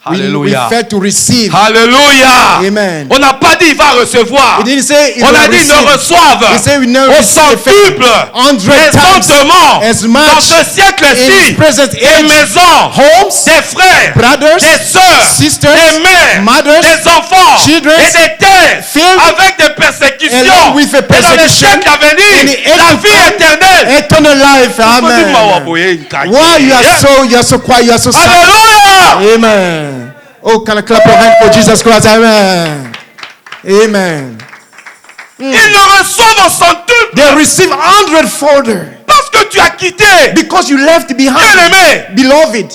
We Alléluia. fail to receive. Alléluia. Amen. On n'a pas dit il va recevoir. He didn't say it On a will dit ne receive. reçoivent. He said we never On receive s'occupe 100 times présentement as dans much ce in siècle-ci his present des age. maisons, Homes, des frères, brothers, des sœurs, sisters, des mères, mothers, des enfants children, et des terres filled avec des persécutions. along with a Et dans le persecution siècle à venir, in the age la to vie come, éternelle. eternal life. Amen. Why you are so quiet? You are so silent. Alléluia. Amen. Oh, can I clap your hand for Jesus Christ? Amen. Amen. Ils le reçoivent au centuple They receive 100-fold parce que tu as quitté. because you left behind. Bien-aimé, Beloved,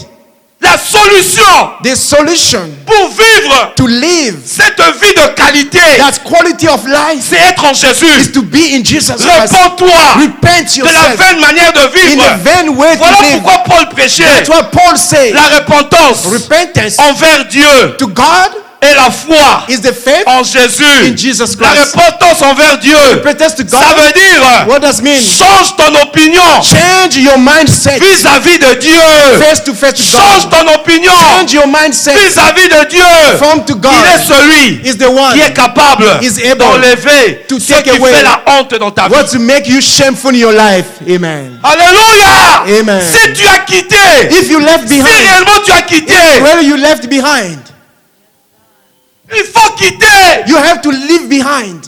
la solution the solution pour vivre to live cette vie de qualité, that quality of life c'est être en is Jésus. to be in Jesus Christ. Réponds-toi Repent de la yourself vaine manière de in vivre. a vain way to Voilà live. pourquoi Paul prêchait That's what Paul said. la repentance Repentance envers Dieu to God et la foi is the faith en Jésus. in Jesus La Christ. repentance envers Dieu, Repentance to ça God. veut dire What does it mean? change ton opinion Change your mindset vis-à-vis de Dieu. face to face to Change God. ton opinion Change your mindset vis-à-vis de Dieu. from to God. Il est celui Is the one qui est capable is able d'enlever to ce take qui away fait la honte dans ta vie. what to make you shameful in your life. Amen. Alléluia. Amen. Si tu as quitté, If you left si behind, réellement tu as quitté, where you left behind, il faut quitter. you have to leave behind.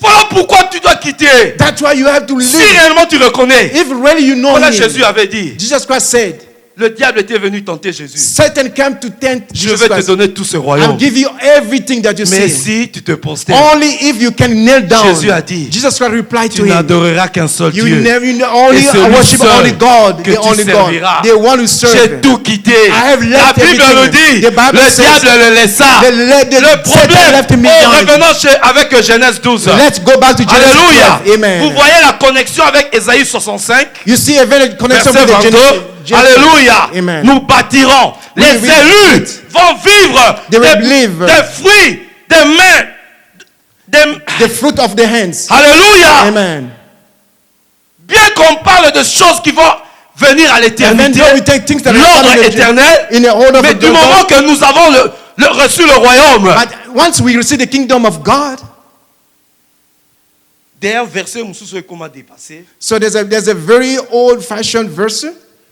Voilà pourquoi tu dois quitter. That's why you have to Si leave. réellement tu reconnais. If really you know Voilà, him. Jésus avait dit, Jesus Christ said, le diable était venu tenter Jésus. Satan came to tempt Je Jesus vais te Christ. donner tout ce I'll royaume. give you everything that you Mais see. si tu te prosternes, Only if you can kneel down. Jésus a dit, Jesus Christ replied tu to him, n'adoreras qu'un seul you Dieu. never you only Et celui worship seul only God, que the tu only serviras. God, the one who serves. J'ai tout quitté. have La left Bible everything. nous dit, The Bible le says, diable le laissa. the Le problème, left me oh, behind. revenons avec Genèse 12. Let's go back to Genesis Alléluia. 12. Amen. Vous voyez la connexion avec Ésaïe 65, You see a very connection verset with the 22. Genesis. Alléluia. Amen. Nous bâtirons. Les we élus build. vont vivre They will des, live. des fruits, des mains. The fruit of the hands. Alléluia. Amen. Bien qu'on parle de choses qui vont venir à And then l'éternité, there we take things that are l'ordre part of the- éternel, in the order mais of du God. moment que nous avons reçu le royaume. But once we receive the kingdom of God, D'ailleurs, verset Moussousou comment dépassé. so there's a very old-fashioned verse.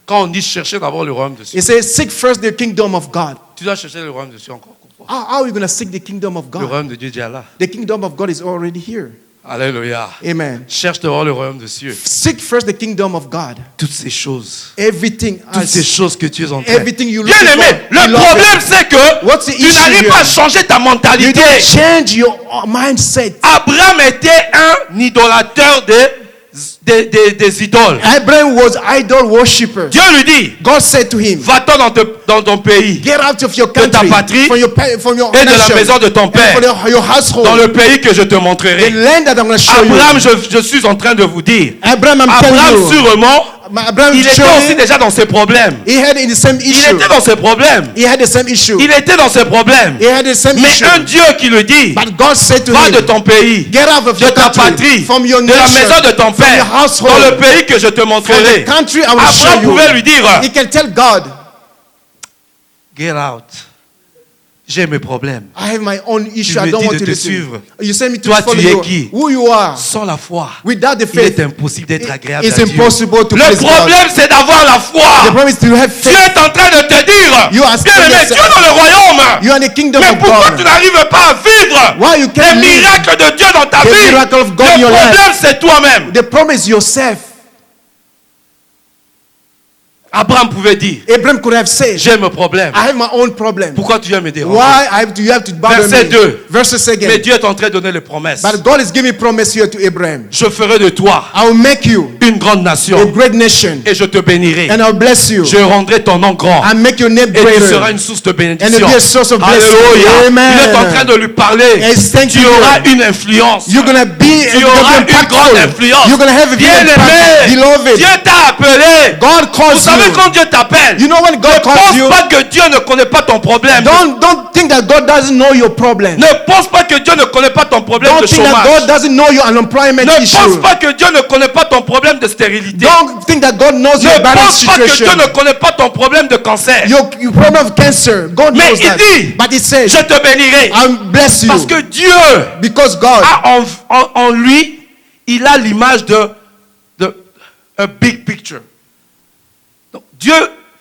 Quand on dit chercher d'abord le royaume de Dieu, It says, "Seek first the kingdom of God." tu dois chercher le royaume de Dieu encore. How are we going to seek the kingdom of Le God? royaume de Dieu est déjà là. The kingdom of God is already here. Alléluia. Amen. Cherche d'abord le royaume de Dieu. Seek first the kingdom of God. Toutes ces choses. Everything Toutes ces else, choses que tu es en train. everything you look Bien aimé, for, le you love problème it. c'est que What's the tu issue n'arrives here? pas à changer ta You mentalité. don't change your mindset. Abraham était un idolateur des idoles. Abraham was idol worshipper. Dieu lui dit, God said to him, va-t'en dans ton pays "Get out of your ta country, patrie from your et de la nation, maison de ton and père, for your household, dans le pays que je te the montrerai. land that I'm going to show Abraham, you." je suis en train de vous dire, Abraham, I'm Abraham telling you, sûrement, Abraham il était surely, aussi déjà dans ses problèmes. he had the same Il issue. était dans ses problèmes. He had the same issue. Il était dans ses problèmes. He had the same Mais issue. un Dieu qui le dit, But God said to va him, de ton pays, "Get out of de your ta country, patrie, from your de la nation, maison de ton from your père, household, dans le pays que je te from montrerai. the country I will show Abraham you." pouvait lui dire, He can tell God, get out. J'ai mes problèmes. I have my own issue. me I don't dis want de to te listen. suivre. You send me to Toi, follow tu es you. qui? Who you are. Sans la foi, Without the il faith, est impossible d'être agréable it's à Dieu. impossible to Le please God. problème, c'est d'avoir la The foi. problem is to have Dieu faith. est en train de te dire, You are bien aimé, still Dieu dans le royaume. You are in the kingdom Mais of pourquoi God. tu n'arrives pas à vivre Why you les can't live? miracles de Dieu dans ta The vie? miracle of God in Le your life. problème, c'est toi-même. The problem is yourself. Abraham pouvait dire, Abraham could have said, j'ai mes problèmes. I have my own problem. Pourquoi tu viens me déranger? Why you have to bother Verset me? 2. Verse Mais again. Dieu est en train de donner les promesses. But God is giving promise here to Abraham. Je ferai de toi I will make you une grande a nation great nation, et je te bénirai. and I'll bless you. Je rendrai ton nom grand I'll make your name et tu greater. seras une source de And bénédiction. it'll be a source of blessing. Alléluia. Amen. Il est en train de lui parler. Yes, thank Tu you, auras Lord. une influence. You're gonna be Tu auras une grande influence. You're gonna have a Bien great impact. aimé, Beloved, Dieu t'a appelé. God Vous calls savez you. quand Dieu t'appelle, You know when God ne calls pense you, pas que Dieu ne connaît pas ton problème. don't think that God doesn't know your problem. Ne pense pas que Dieu ne connaît pas ton problème Don't de think that God chômage. doesn't know your unemployment Ne issue. pense pas que Dieu ne connaît pas ton problème de stérilité. Don't think that God knows your Ne bad pense pas que Dieu situation. ne connaît pas ton problème de cancer. Your problem of cancer, God Mais knows il that. dit, But He says, je te bénirai. I'll bless you. Parce que Dieu Because God, a en lui, il a l'image de a big picture. Donc, Dieu,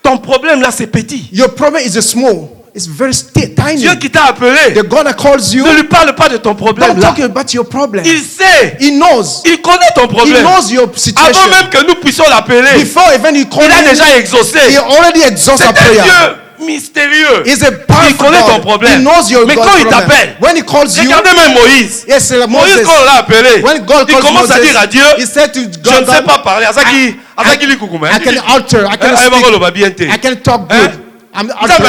ton problème là, c'est petit. your problem is a small. It's very tiny. Dieu qui t'a appelé, The God that calls you, ne lui parle pas de ton problème don't là. talk about your problem. Il sait, He knows. il connaît ton He problème. knows your Avant situation. même que nous puissions l'appeler, Before even you call il a him, déjà exaucé. He already exhausts C'est our un prayer. Dieu mystérieux. He's a Il powerful connaît ton God. problème. He knows your Mais God's quand il problem. t'appelle, When He calls you, regardez même Moïse. yes, Moïse, Moses. quand on l'a appelé, When God il calls commence à Moses, dire à Dieu, He said to je God, ne sais pas parler. Azaki li koukouma. I can alter, I can speak, I can talk good. I'm alter.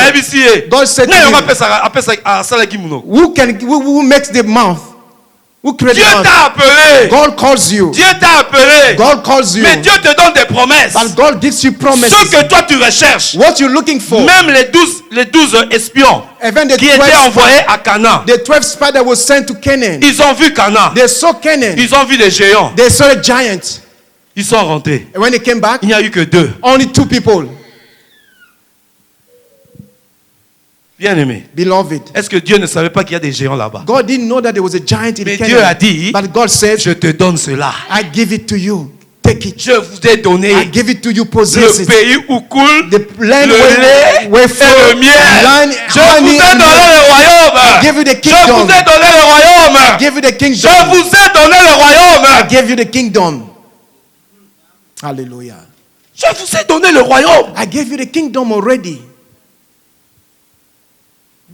God said to him, who makes the mouth? Who creates Dieu the mouth? t'a appelé. God calls you. Dieu t'a appelé. God calls you. Mais Dieu te donne des promesses. But God gives you promises. Ce que toi tu recherches. What you're looking for. Même les 12 espions Even the qui étaient 12 envoyés à Canaan. the 12 spies that were sent to Canaan. Ils ont vu Canaan. They saw Canaan. Ils ont vu les géants. They saw a giant. Ils sont rentrés. And when they came back, Il n'y a eu que 2. only 2 people. Bien aimé. Beloved. Est-ce que Dieu ne savait pas qu'il y a des géants là-bas? God didn't know that there was a giant in Mais Canaan. Dieu a dit, But God said, je te donne cela. I give it to you. Take it. Je vous ai donné I give it to you. Possess le it. pays où coule The land le lait where et flow le miel. land, Je vous ai honey and donné milk. le royaume. give you the Je vous kingdom. ai donné le royaume. Give you the Je kingdom. vous ai donné le I royaume. gave you the kingdom. Hallelujah. Je vous ai donné le royaume. I gave you the kingdom already.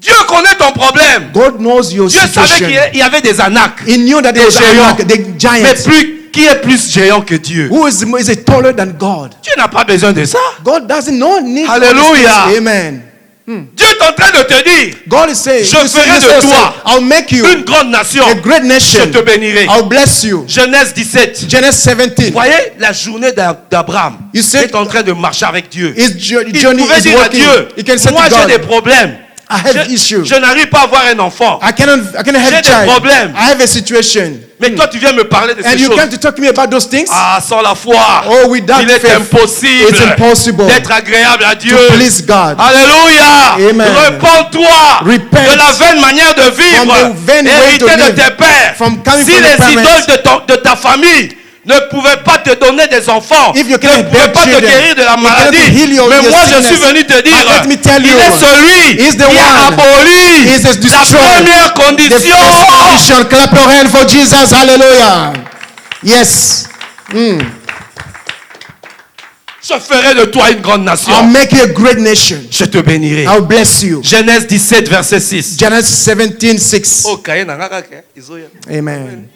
Dieu connaît ton problème. God knows your Dieu savait situation. qu'il y avait des anaques. He knew that there was géants. the Mais giants. qui est plus géant que Dieu? Who is it taller than God? Dieu n'a pas besoin de ça. God doesn't need all Hallelujah. these things. Amen. Dieu est en train de te dire, God is saying, Je ferai de toi I'll make you une grande nation. a great nation. Je te bénirai. I'll bless you. Genèse 17. Genesis 17. Vous voyez la journée d'Abraham. You Il said est en train de marcher avec Dieu. his Il journey pouvait is dire à working. Dieu, You can say moi to j'ai God, des problèmes. I have issues. Je n'arrive pas à avoir un enfant. I cannot J'ai have des child. problèmes. I have a situation. Mais toi tu viens me parler de And ces you choses. come to talk to me about those things? Ah, sans la foi, Oh, without il est faith, impossible it's impossible d'être agréable à Dieu. to please God. Alléluia. Amen. Repends-toi Repent de la vaine manière de vivre, from the vain way to héritée de live, tes pères. from coming Si from les the parents. idoles de ta famille ne pouvaient pas te donner des enfants, If you ne cannot pouvaient bear pas te children, guérir de la you cannot maladie, heal your mais moi je sickness. suis venu te dire, But let me tell il you, est celui he's the qui a one. aboli He's the la destroyer. première The condition. first condition. Clap your hand for Jesus. Hallelujah. Yes. Je ferai de toi une grande nation. I'll make you a great nation. Je te bénirai. I'll bless you. Genèse 17, verset 6. Genesis 17:6. Oh, kaye na nga kake, izoya. Amen.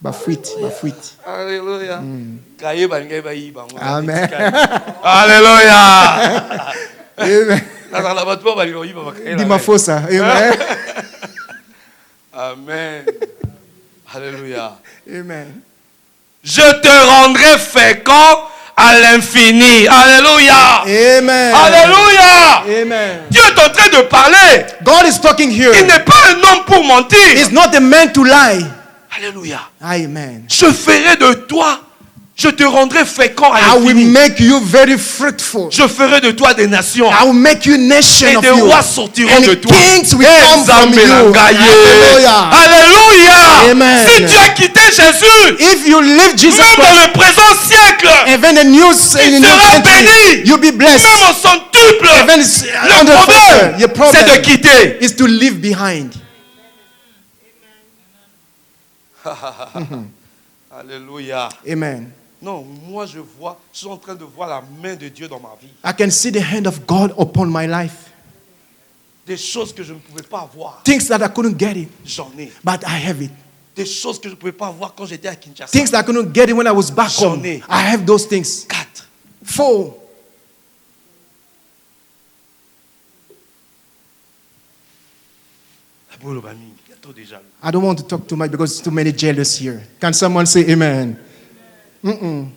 Bafwit. Alléluia. Kaye balingai bayiba ngo. Amen. Alléluia. Amen. Nazala bato ba balingai bayiba bakaye na ngai. Dimafosa. Amen. Amen. Alléluia. Amen. Je te rendrai fécond à l'infini. Alléluia. Amen. Alléluia. Amen. Dieu est en train de parler. God is talking here. Il n'est pas un homme pour mentir. He's not a man to lie. Alléluia. Amen. Je ferai de toi Je te rendrai fécond à I will l'infini. make you very fruitful. Je ferai de toi des nations. I will make you nation Et of des you. rois sortiront And de toi. kings will Eh, come from you. Zambelangaye. Hallelujah. Alléluia. Amen. Si tu as quitté Jésus, If you live Jesus même dans Christ, le présent siècle, even the new, in the new seras country, béni. you'll be blessed. même au centuple, Even le under problème, your problem c'est de quitter. is to leave behind. Alléluia. Amen. Non, moi je suis en train de voir la main de Dieu dans ma vie. I can see the hand of God upon my life. Des choses que je ne pouvais pas avoir, Things that I couldn't get it, j'en ai. but I have it. Des choses que je ne pouvais pas avoir quand j'étais à Kinshasa. Things that I couldn't get it when I was back home. J'en ai. I have those things. 4. 4. I don't want to talk too much because there's too many jealous here. Can someone say amen? Mm-mm.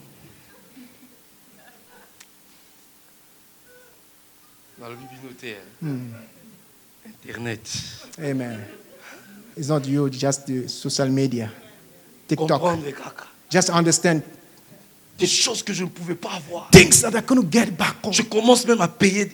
Dans le communautaire. Internet. Amen. It's not you, just the social media. TikTok. Comprendre, kaka. Just understand Des choses que je ne pouvais pas avoir. things that I couldn't get back home. Je commence même à payer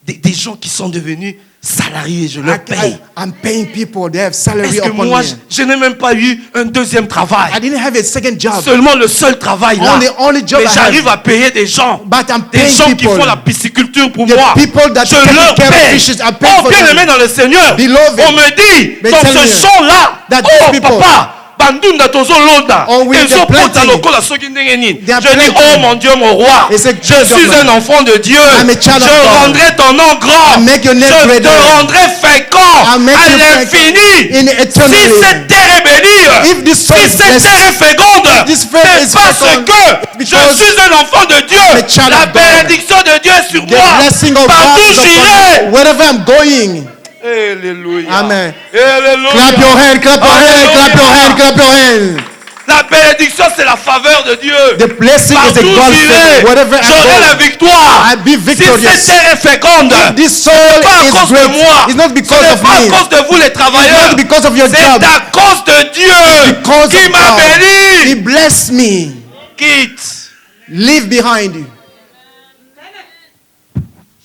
des gens qui sont devenus salariés. Je leur paye. I'm paying people, they have salary Est-ce que upon moi, me. je n'ai même pas eu un deuxième travail? I didn't have a second job. Seulement le seul travail là. Only job Mais I j'arrive have. à payer des gens. But I'm Des paying gens qui people. font la pisciculture pour The moi. people that Je take leur care of paye. fishes, I pay Oh, for bien them. aimé dans le Seigneur. Beloved, On me dit, they dans tell ce me champ-là, that oh these people- papa, bandunda tozo londa. Oh oui, Ils they're ont porté planting. lokola soki ndenge nini. They are Je dis, planting. oh mon Dieu, mon roi, It's a je good suis job, un enfant de Dieu. I'm a child of Je God. rendrai ton nom grand. I make your name Je te greater. rendrai fécond I make à you l'infini. in Si eternity. cette terre est bénie, If this soul si is cette blessed, terre est féconde, this faith c'est is parce féconde, que je because suis un enfant de I'm a Dieu. child La of God. bénédiction de Dieu est sur The moi. blessing of God Partout is upon j'irai. me. Wherever I'm going. Alléluia. Amen. Alléluia. Clap your hand, clap your hand, clap your hand, clap your hand. La bénédiction, c'est la faveur de Dieu. The blessing is Partout a God j'irai, favor. Wherever j'aurai la I go, victoire. I'll be Si victorious. cette terre est féconde, This soul pas à is cause de great. moi. It's not Ce because n'est of pas à me. cause de vous les It's travailleurs. not because of your C'est job. à cause de Dieu Because qui of m'a God. béni. He blessed me. Quitte. Leave behind you.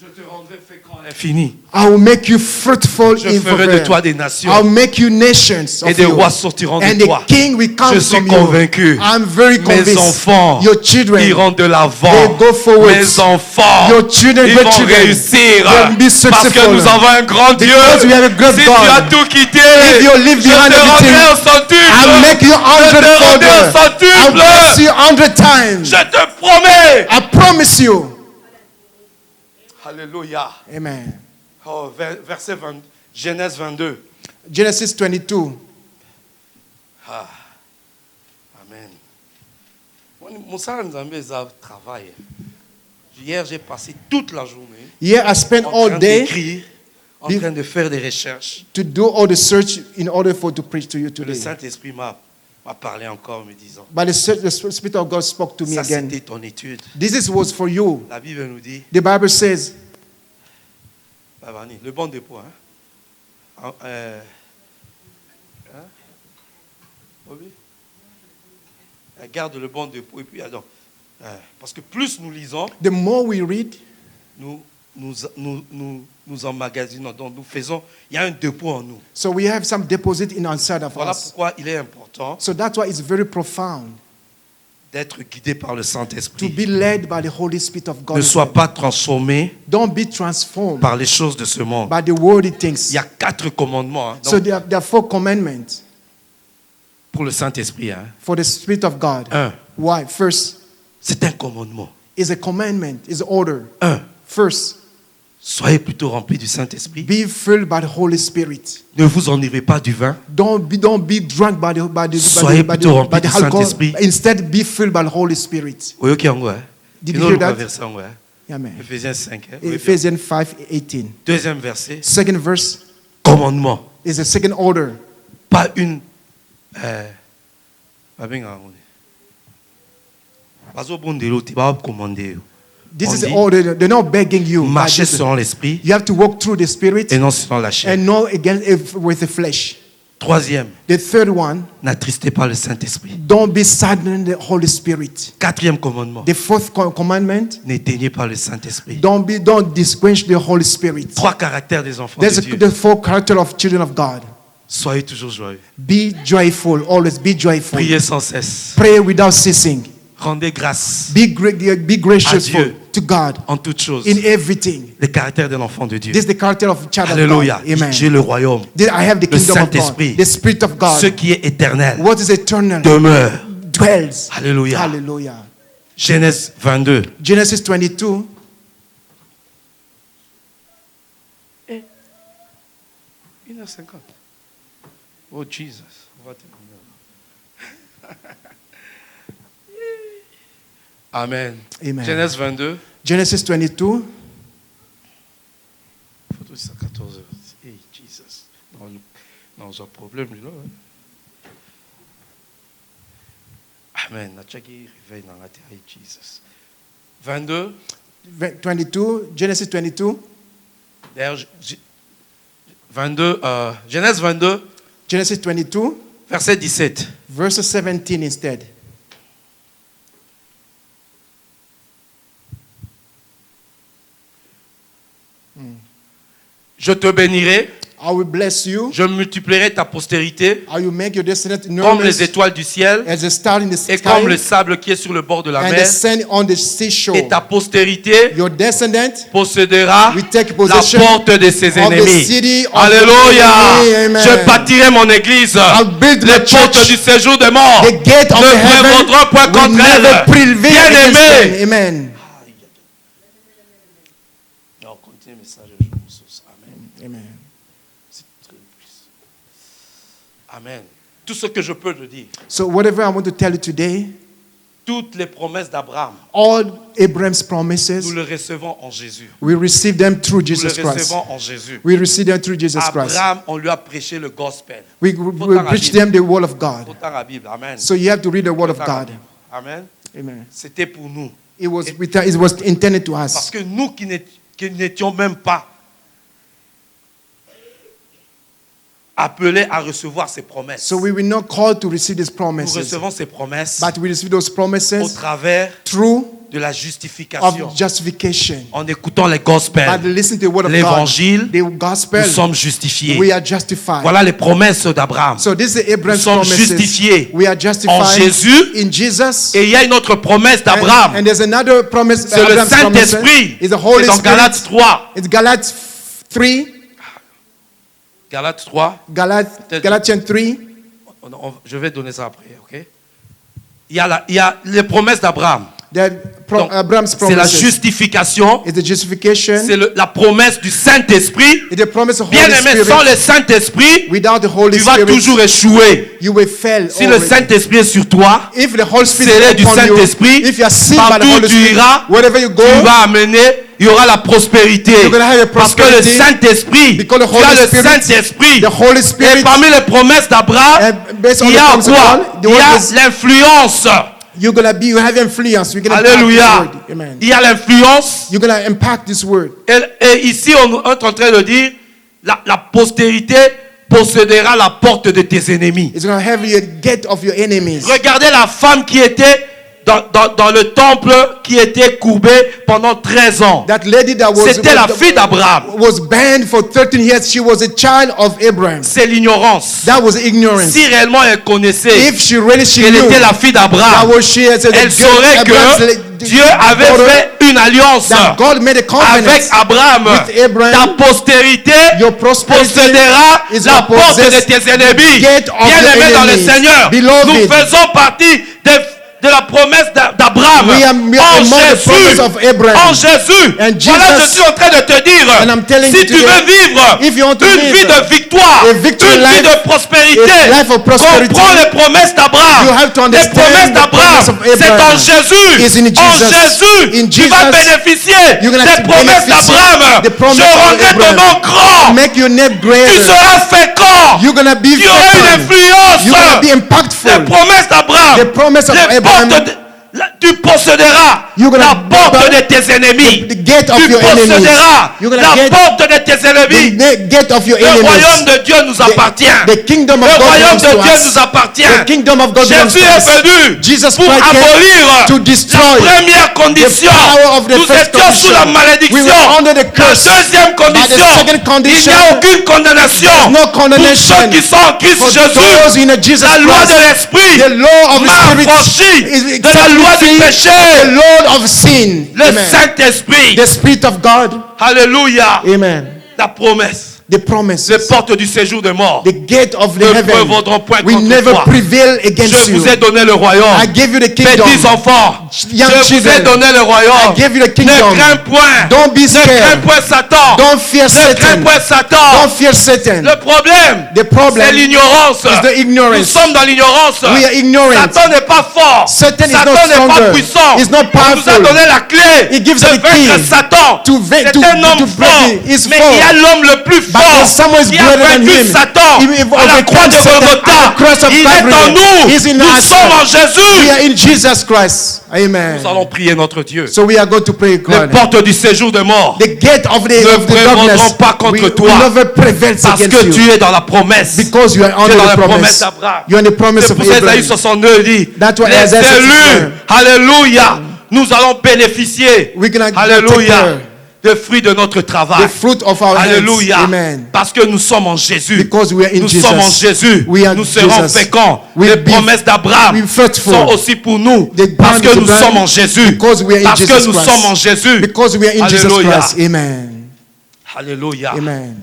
Je te rendrai fécond à l'infini. I will make you fruitful Je in ferai de forever. toi des nations. I'll make you nations Et of des you. rois sortiront de And toi. the king will come Je suis from convaincu. you. I'm very Mes convinced. enfants Your children, iront de l'avant. they go forward. Mes enfants, Your children, ils great vont children, réussir. they'll be Parce que successful. nous avons un grand Dieu. Because we have a great Si God. tu as tout quitté, If you leave je behind te rendrai everything, au centuple. I'll make you Je te rendrai au 100-fold. I'll centuple. bless you 100 times. Je te promets. I promise you. Alléluia. Amen. Oh, verset 20, Genèse 22. Genesis 22. Amen. Moussa Nzambe a travaillé. Hier, j'ai passé toute la journée Here I spent en train all day d'écrire, en train de faire des recherches. to do all the search in order for to preach to you Le today. Saint-Esprit m'a parlé encore, me disant, But the Spirit of God spoke to me ça again. c'était ton étude. This was for you. La Bible nous dit, The Bible says, le bon dépôt, hein? Oui. Garde le bon dépôt et puis alors, parce que plus nous lisons, the more we read, nous emmagasinons, donc nous faisons, il y a un dépôt en nous. so we have some deposit in inside of Voilà us. pourquoi il est important So that's why it's very profound d'être guidé par le to Saint-Esprit. be led by the Holy Spirit of God. Ne sois pas transformé Don't be transformed par les choses de ce monde. by the worldly Il things. y a 4 commandements, hein, So donc, there are 4 commandments pour le Saint-Esprit. Hein. for the Spirit of God. 1. Why? First, C'est un commandement. is a commandment, is order. 1. First, Soyez plutôt remplis du Saint-Esprit. be filled by the Holy Spirit. Ne vous enivrez pas du vin. Don't be drunk Soyez plutôt remplis du alcohol. Saint-Esprit. Instead, be filled by the Holy Spirit. Oyoki yango, hein. Did Ino you hear luka that? verset yango, hein. Amen. Ephésiens 5. Hein. Oui, Ephesians 5:18. Deuxième verset. Second verse Commandement. is the second order. Pas une. This On is the dit, order. They're not begging you. Marchez but selon l'esprit You have to walk through the Spirit et non selon la chair. and not against with the flesh. Troisième, The third one, n'attristez pas le Saint-Esprit. don't be saddened the Holy Spirit. Quatrième commandement, The fourth commandment, n'éteignez pas le Saint-Esprit. don't disquench the Holy Spirit. Trois caractères des enfants There's de Dieu. the four character of children of God. Soyez toujours joyeux. Be joyful, always be joyful. Priez sans cesse. Pray without ceasing. Rendez grâce Be gracious À Dieu. to God en toutes choses. in everything. Les caractères d'un enfant de Dieu. This is the character of a child Alléluia. of God. Amen. J'ai le royaume. I have the Le kingdom of God, Saint-Esprit. the Spirit of God. Ce qui est éternel What is eternal demeure. dwells. Alléluia. Hallelujah. Genèse 22. Genesis 22. 1h50. Oh Jesus. On va terminer. Amen. Amen. Genèse 22. Genesis 22. Faut ça 14 heures. Hey, Jesus. Non, j'ai un problème là. Amen. Nachaki réveille dans la terre. Hey, Jesus. 22. 22. Genesis 22. D'ailleurs, 22. Genèse 22. Genesis 22. Verset 17. Verse 17 instead. Je te bénirai, I will bless you. je multiplierai ta postérité I will make your descendants comme numerous les étoiles du ciel as the star in the et sky comme le sable qui est sur le bord de la and the mer. sand on the seashore. Et ta postérité Your descendant possédera will take la possession porte de ses of the ennemis. city of Alléluia. the enemy. Amen. Je bâtirai mon église. I'll build Les my portes church. du séjour des morts The gate of ne the heaven prévaudront point will contre never elle. prevail against Bien-aimés. them. Amen. Non, continue le message. Amen. Amen. Amen. Tout ce que je peux te dire, So whatever I want to tell you today, toutes les promesses d'Abraham, all Abraham's nous promises, le recevons en Jésus. we receive them through Nous Jesus le Christ. recevons en Jésus. We receive them through Jesus Christ. Abraham, on lui a prêché le gospel. We preach them the word of God. Autant la Bible. Amen. So you have to read the word of Autant la God. Bible. Amen. Amen. C'était pour nous. It was intended to Parce us. que nous qui n'étions même pas appelés à recevoir ces promesses, So we were not called to receive these nous promises, recevons ces promesses but we receive those au promises travers through de la justification. of justification. En écoutant les By gospels, listening to the word of God, l'évangile, the gospel, nous sommes justifiés. we are justified. Voilà les promesses d'Abraham. So this is Nous Abraham's sommes promises. justifiés We are en justified Jésus. in Jesus. Et il y a une autre promesse d'Abraham. And there's another promise. C'est le Abraham's promise Saint-Esprit. is the Holy C'est dans Galates Spirit. 3. It's Galates 3. Galates 3. Galatians 3. Je vais donner ça après, ok? Il y a les promesses d'Abraham. Donc, Abraham's c'est la promises. justification. It's the justification. C'est la promesse du Saint-Esprit. It's the promise of Holy Bien-aimé, sans Spirit. le Saint-Esprit, Without the Holy tu vas Spirit, toujours échouer. you will fail. Si le already. Saint-Esprit est sur toi, If the Holy Spirit scellé is du upon you, Saint-Esprit, if you are sealed by the partout où Holy tu Spirit, iras, wherever you go, tu vas amener, il y aura la prospérité. You're gonna have a Parce que le prosperity. Saint-Esprit, Because the tu as Holy le Spirit, Saint-Esprit. the Holy Et Spirit, parmi les promesses d'Abraham, based on il y the a promise of quoi? God, the Il y word a is- l'influence. you have influence. You're gonna impact Alléluia. this word. Amen. Il y a l'influence. You're gonna impact this word. Et ici, on est en train de dire, la postérité possédera la porte de tes ennemis. It's gonna have your gate of your enemies. Regardez la femme qui était dans le temple, qui était courbée pendant 13 ans. That lady that C'était la fille d'Abraham. was banned for 13 years. She was a child of Abraham. C'est l'ignorance. That was ignorance. Si réellement elle connaissait If she really qu'elle knew était la fille that d'Abraham, was she as a elle saurait que Dieu avait fait une alliance that God made a covenant avec Abraham. with Abraham. Ta postérité Your prosperity possédera is la gonna porte de possess tes ennemis. gate of Bien-aimés your dans le enemies. Seigneur, Beloved. nous faisons partie de la promesse d'Abraham. We are En among the promise Jésus. of Abraham. En Jésus. And Voilà, Jesus- je suis en train de te dire, And I'm telling si you tu today, veux vivre if you want to une live vie de victoire, a une victory vie life, de prospérité, a life of prosperity, comprends les promesses d'Abraham. you have to Les understand promesses the d'Abraham, promise of c'est en Abraham. Jésus. Is in En Jesus. Jésus, In tu vas Jesus, bénéficier you're gonna des promesses benefit d'Abraham. the promise Je of rendrai ton Abraham. nom grand. Make your name Tu greater. seras fécond. You're gonna be Tu auras une fecund. influence. You're gonna be Les impactful. promesses d'Abraham. The promise of Les Abraham. portes Tu posséderas You're gonna la porte build de tes ennemis. the gate of Tu your enemies. posséderas You're gonna la get porte de tes ennemis. the gate of your Le royaume enemies. de Dieu nous appartient. The kingdom Le of God royaume belongs de to Dieu us. nous appartient. The kingdom of God belongs Jésus to est us. venu Jesus pour Christ came abolir to la destroy première condition. power of the Nous first étions sous la condition. malédiction. We were under the La curse. deuxième By the condition, second il condition, n'y a aucune condamnation no pour condemnation ceux qui sont en Christ for Jésus. those in Jesus La loi de Christ. l'esprit The law of the m'a Spirit affranchi is de la loi du the péché. Lord of sin. Le Amen. Saint-Esprit. The Spirit of God. Alléluia. Amen. La promesse. The promise. Les portes du séjour de mort The gate of the ne heaven prévaudront point will contre never toi. prevail against Je you. vous ai donné le royaume. I gave you the kingdom. Petits enfants, Young je vous ai children, donné le royaume. I gave you the Ne kingdom. crains point. Don't be Ne crains scared. point Satan. Don't fear Ne crains Satan. point Satan. Don't fear Satan. Le problème, The problem c'est l'ignorance. is the ignorance. Nous sommes dans l'ignorance. We are ignorant. Satan n'est pas fort. Satan is Satan not n'est pas stronger. puissant. He's not Il nous a powerful. donné la clé He gives de us the key vaincre Satan. to C'est to- un homme to break fort. it. He's Mais fort. il y a l'homme le plus But fort there's someone qui a greater than vaincu him. Satan He à la croix de overcame Satan Golgotha. at the cross of Il est Calvary. en nous. He's in Nous us. sommes en We Jésus. are in Jesus Christ. Amen. Nous allons prier notre Dieu. So we are going to pray Les God. portes du séjour de mort. The gate of the ne prévaudront darkness pas contre will toi. never prevail Parce against que you. tu es dans la promesse. Because you are Tu es under dans the la promesse promise. d'Abraham. You are in the promise C'est of pour ça Isaïe Abraham. 62 dit, That's why les Isaiah 62. élus, alléluia, nous allons bénéficier, We're gonna take alléluia, care. des fruits de notre travail. The fruit of our Alléluia. hands. Amen. Parce que nous sommes en Jésus. Because we are in Nous Jesus. sommes en Jésus. We are Nous serons Jesus. féconds. We Les be- promesses d'Abraham we fruitful. sont aussi pour nous. The Parce bond que is nous the bond. sommes en Jésus. Because we are in Parce que Jesus nous Christ. sommes en Jésus. Because we are in Jesus Alléluia. Christ. Amen. Alléluia. Amen.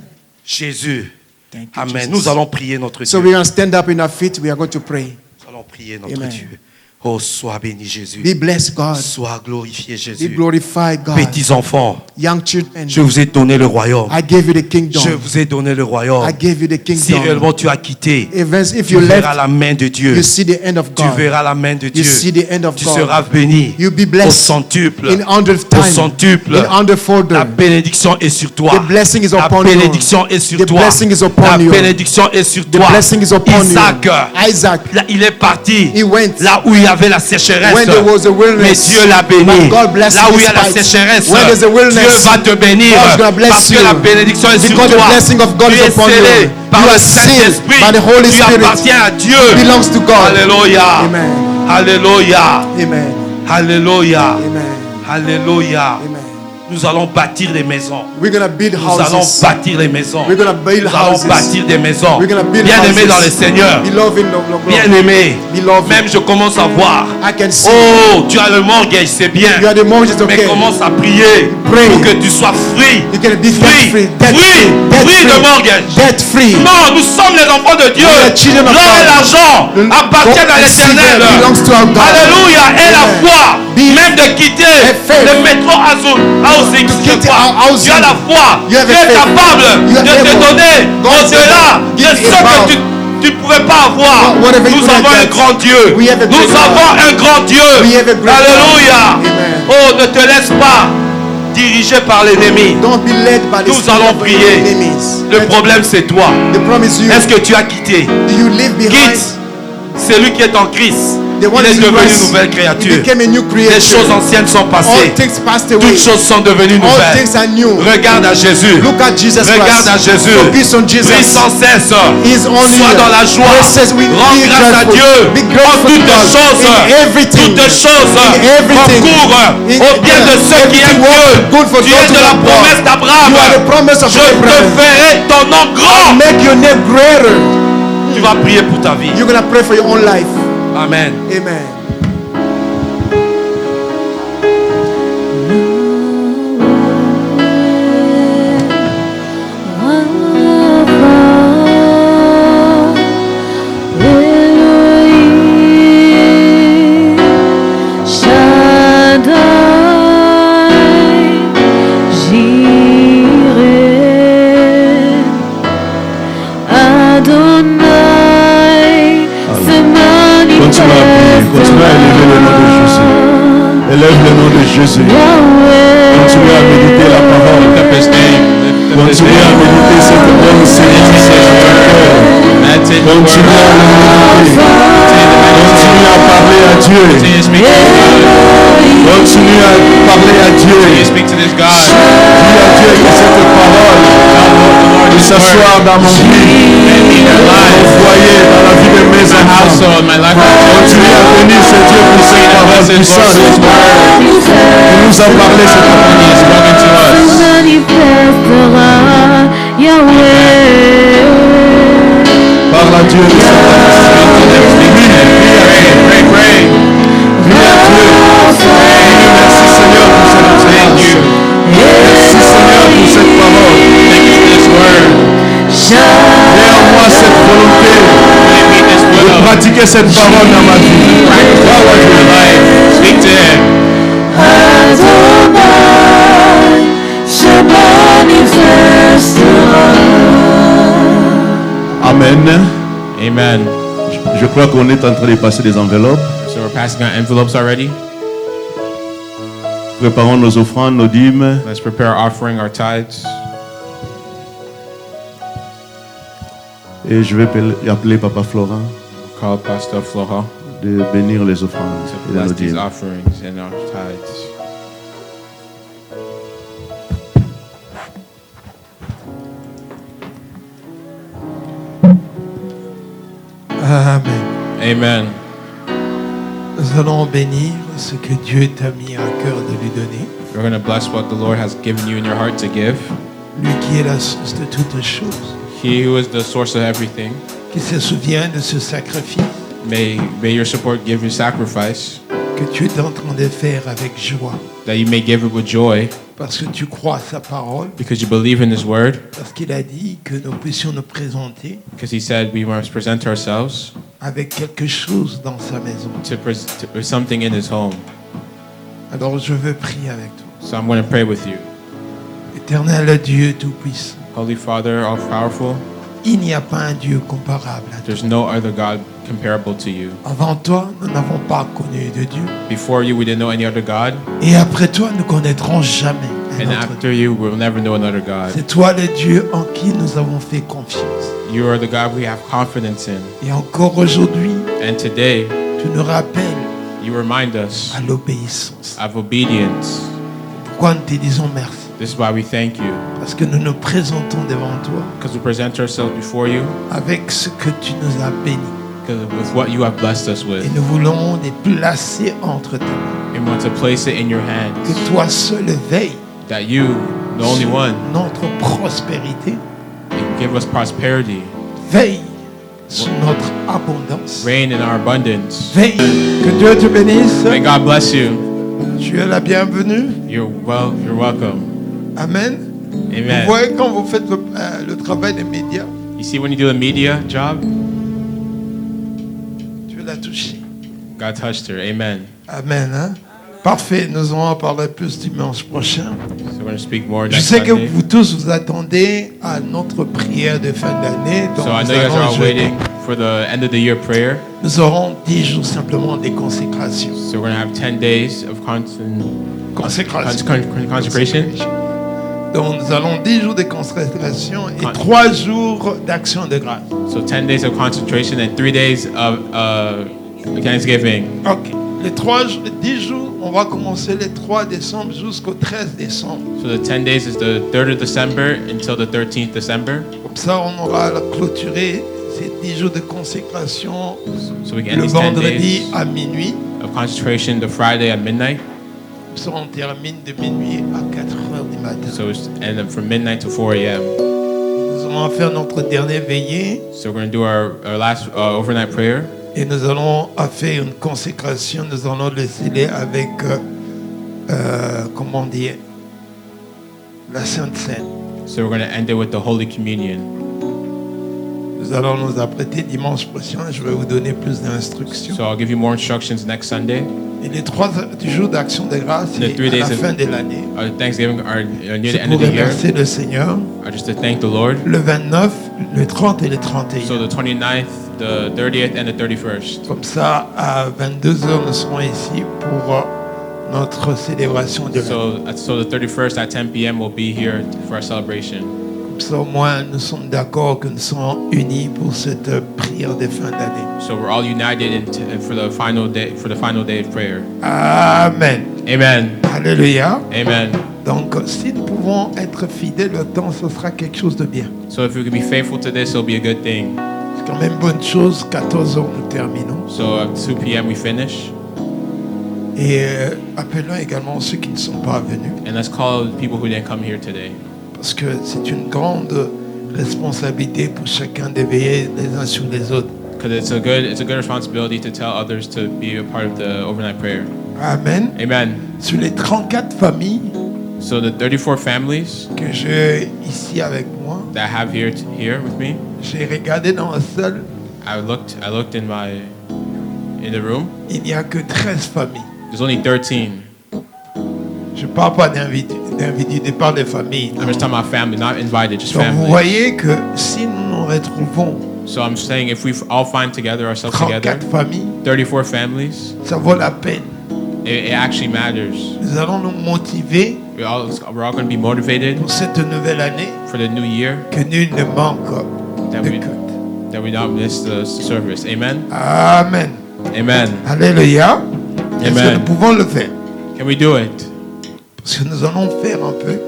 Jésus. Thank you, Amen. Jesus. Nous allons prier notre So Dieu. we're going to stand up in our feet. We are going to pray. Nous allons prier notre Amen. Dieu. Oh, sois béni Jésus. Be blessed, God. Sois glorifié Be Jésus. glorified, God. Petits enfants, Young children, je vous ai donné le royaume. I gave you the kingdom. Je vous ai donné le royaume. I gave you the Si kingdom. réellement tu as quitté, If tu you verras left, la main de Dieu. you see the end of Tu God. verras la main de You Dieu. see the end of Tu God. seras béni You'll be au blessed centuple. in 100 Au times, centuple. in 100 La fold. bénédiction est sur toi. The blessing is La upon you. bénédiction est sur The toi. blessing is upon La you. bénédiction est sur The toi. blessing is upon Isaac, you. Isaac, là, il est parti. he went. Là où il y avait la sécheresse. When there was a Mais wilderness, Dieu l'a béni. but God blessed Là où il y a his la fight. sécheresse, When there's a wilderness, Dieu va te bénir. God's gonna bless Parce que you. la bénédiction est sur Because the toi. blessing of God Tu is es upon scellé you. par You le are sealed Saint-Esprit. by the Holy Tu Spirit. appartiens à Dieu. Belongs to God. Alléluia. Amen. Alléluia. Amen. Alléluia. Amen. Alléluia. Amen. Nous allons bâtir des maisons. We're gonna build Nous allons houses. bâtir les maisons. We're gonna build Nous allons houses. bâtir des maisons. We're gonna build Bien-aimés houses. dans le Seigneur. Beloved in the Lord. Bien-aimés. Beloved. Même je commence à voir. I can see. Oh, tu as le mortgage, c'est bien. You are the mortgage, Mais okay. commence à prier Pray. pour que tu sois free. You can be Free. free. Debt Free. free. Debt Free de free. mortgage. Debt free. Non, nous sommes les enfants de Dieu. We are children of L'or et God. l'argent appartiennent à Gold and silver l'Éternel. belongs to our God. Alléluia. Et la Amen. foi, Be- même de quitter faith. le métro housing, To je quit crois. our housing. Tu as la foi. You have Tu a es faith. capable You are de te able. donner God au-delà said, de give ce above. que tu ne pouvais pas avoir. Whatever you Nous couldn't avons un get. grand Dieu. We have a Nous great God. avons un grand Dieu. We have a great Alléluia. God. Amen. Oh, ne te laisse pas diriger par l'ennemi. Don't be led by the Nous spirit allons of your prier. enemies. Le problème, c'est toi. The problem is you. Est-ce que tu as quitté? Do you leave behind? Quitte. Celui qui est en Christ. The one Il est is in devenu Christ. une nouvelle He créature. became a new Les choses creation. anciennes sont All passées. things passed away. Toutes choses sont devenues All nouvelles. things are new. Regarde à Jésus. Look at Jesus Regarde à Christ. Jésus. Focus on Jesus. Prie sans cesse. He is only Sois dans la joie. He says we Rends be grâce à grateful. Dieu. Be En grateful to toutes God. choses. In everything. Toutes choses. In everything. Concourent In- au bien de ceux qui everything aiment works Dieu. good for Tu those es de who la love God. promesse d'Abraham. You are the promise of Je te Abraham. ferai ton nom grand. Make your name greater. Tu vas prier pour ta vie. You're gonna pray for your own life. Amen. Amen. Continue à prier, continue à élever le nom de Jésus. Élève le nom de Jésus. Continue à méditer la parole. Continue à méditer cette bonne série. Continue à méditer. Continue à parler à Dieu. Continue to speak to this God. Continue à parler à Dieu. Continue to speak to this God. Dis à Dieu que cette parole Tell the Lord puisse this s'asseoir word. dans mon vie, And be in their dans mon lives, foyer, dans la vie de mes my enfants. household, my life, my Continue children. à bénir ce Dieu pour cette Continue to parole bless His Lord puissante. for His word. Il nous a parlé cet He après-midi. has spoken to us. manifestera Yahweh. Parle à Dieu de cette Speak to them, speak to them. Pray, pray. Prie à Dieu. Merci Seigneur pour cette Thank observance. you. Merci Seigneur pour cette parole. Thank you for this word. Mets en moi cette volonté May it be this de will. pratiquer cette parole dans ma vie. Practice this word in your life. Speak to Him. Adonai se manifestera. Amen. Amen. Je crois qu'on est en train de passer des enveloppes. So we're passing out envelopes already. Préparons nos offrandes, nos dîmes. Let's prepare our offering, our tithes. Et je vais appeler Papa Florent Call Pastor Floha de bénir les offrandes to et nos bless these dîmes. offerings and our tithes. Amen. Amen. Nous allons bénir ce que Dieu t'a mis à cœur de lui donner. We're going to bless what the Lord has given you in your heart to give. Lui qui est la source de toutes choses, He who is the source of everything. qui se souvient de ce sacrifice May your support give you sacrifice, que tu es en train de faire avec joie. that you may give it with joy, Parce que tu crois à sa parole, because you believe in His word, parce qu'il a dit que nous puissions nous présenter because He said we must present ourselves avec quelque chose dans sa maison. to something in His home. Alors je veux prier avec toi. So I'm going to pray with you. Éternel Dieu Tout-Puissant, Holy Father, all powerful, il n'y a pas un Dieu comparable à toi. there's no other God comparable to you. Avant toi, nous n'avons pas connu de Dieu. Before you, we didn't know any other God, Et après toi, nous connaîtrons jamais un and autre Dieu. after you, we'll never know another God. C'est toi le Dieu en qui nous avons fait confiance. You are the God we have confidence in. Et encore aujourd'hui, And today, tu nous rappelles you remind us à l'obéissance. of obedience. Pourquoi nous te disons merci? This is why we thank you, Parce que nous nous présentons devant toi because we present ourselves before you avec ce que tu nous as béni. with what you have blessed us with. Et nous voulons les placer entre tes mains. And we want to place it in your hands, Que toi seul veille that you, the only one, notre prospérité, can give us prosperity, veille sur notre abondance. reign in our abundance. Veille. Que Dieu te bénisse. May God bless you. Tu es la bienvenue. You're welcome. Amen. Vous Amen. voyez quand vous faites le travail des médias, You see, when you do a media job, tu l'as touché. God touched her. Amen. Amen. Hein? Parfait. Nous allons en parler plus dimanche prochain. So we're going to speak more Je next sais que Sunday. vous tous vous attendez à notre prière de fin d'année. Donc So I nous know you guys are allons all jeûner. waiting for the end of the year prayer. Nous aurons 10 jours simplement des consécrations. So we're going to have 10 days of Consécration. consecration. Donc nous allons 10 jours de consécration et Con- 3 jours d'action de grâce. So 10 days of concentration and 3 days of Thanksgiving. Ok. Les 10 jours, on va commencer le 3 décembre jusqu'au 13 décembre. So the 10 days is the 3rd of December until the 13th December. Comme ça, on aura clôturé ces 10 jours de consécration So we can end le these 10 vendredi days à minuit. of concentration the Friday at midnight. Comme ça, on termine de minuit à 4 heures du matin. So it's and then from midnight to 4 a.m. Nous allons faire notre dernière veillée So we're going to do our last overnight prayer. et nous allons faire une consécration. Nous allons le sceller avec, comment dire, la Sainte Seine. So we're going to end it with the Holy Communion. Nous allons nous apprêter dimanche prochain. Je vais vous donner plus d'instructions. So I'll give you more instructions next Sunday. Et les 3 jours d'action de grâce, The c'est 3 à days la of- fin de l'année. Our Thanksgiving are near the C'est end pour of the year. remercier le Seigneur. Just to thank the Lord. Le 29, le 30 et le 31. So the 29th, the 30th, and the 31st. Comme ça, à 22h, nous serons ici pour notre célébration de l'année. So the 31st at 10 p.m. we'll be here for our celebration. Comme ça, au moins, nous sommes d'accord que nous serons unis pour cette prière. prière de fin d'année. So we're all united for the final day of prayer. Amen. Amen. Alléluia. Amen. Donc, si nous pouvons être fidèles au temps, ce sera quelque chose de bien. So if we can be faithful to this, it'll be a good thing. C'est quand même bonne chose. 14h, nous terminons. So at 2 p.m. we finish. Et appelons également ceux qui ne sont pas venus. And let's call people who didn't come here today. Parce que c'est une grande responsabilité pour chacun de veiller les uns sur les autres. Because it's a good responsibility to tell others to be a part of the overnight prayer. Amen. Amen. Sur les 34 familles So the 34 families que j'ai ici avec moi, that I have here with me, j'ai regardé dans la salle, I looked in the room. il n'y a que 13 familles. There's only 13. Je ne parle pas d'individus, je parle des familles. I'm just talking about family, not invited, just Donc vous family. voyez que si nous nous retrouvons So I'm saying if we all find ourselves together, 34 familles, 34 families, ça vaut la peine. it actually matters. Nous allons nous motiver We're all going to be motivated pour cette nouvelle année, for the new year, que nul ne manque that de we culte. don't miss the service. Amen. Amen. Amen. Alléluia. Est-ce que Amen. nous pouvons le faire? Can we do it? Parce que nous allons faire un peu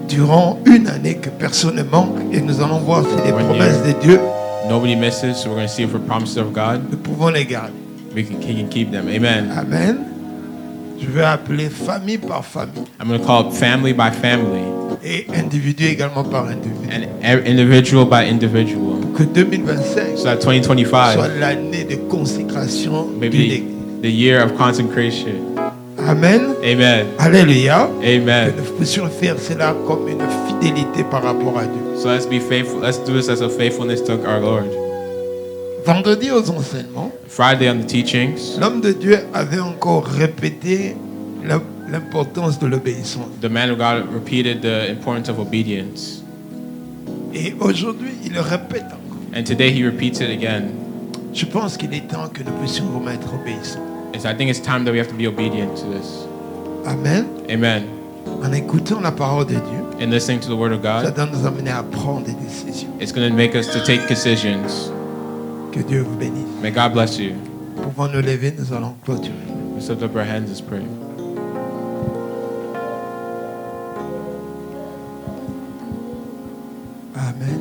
durant une année que personne ne manque et nous allons voir si les One promesses year. de Dieu, Nobody misses, so we're going to see if the promises of God, nous pouvons les garder. he can keep them. Amen. Amen. Je vais appeler famille par famille I'm going to call it family by family et individu également par individu. and individual by individual. Que 2025 So that soit 2025 l'année de consécration de maybe l'Église. the year of consecration. Amen. Amen. Alléluia. Amen. Que nous puissions faire cela comme une fidélité par rapport à Dieu. So let's be faithful. Let's do this as a faithfulness to our Lord. Vendredi aux enseignements, Friday on the teachings, l'homme de Dieu avait encore répété l'importance de l'obéissance. the man of God repeated the importance of obedience. Et aujourd'hui, il le répète encore. And today he repeats it again. Je pense qu'il est temps que nous puissions vraiment être obéissants. And so I think it's time that we have to be obedient to this. Amen. Amen. En écoutant la parole de Dieu, And listening to the word of ça God, doit nous amener à prendre des décisions. it's going to make us to take decisions. Que Dieu vous bénisse. May God bless you. Pouvons nous lever, nous allons clôturer. Let's lift up our hands, let's pray. Amen.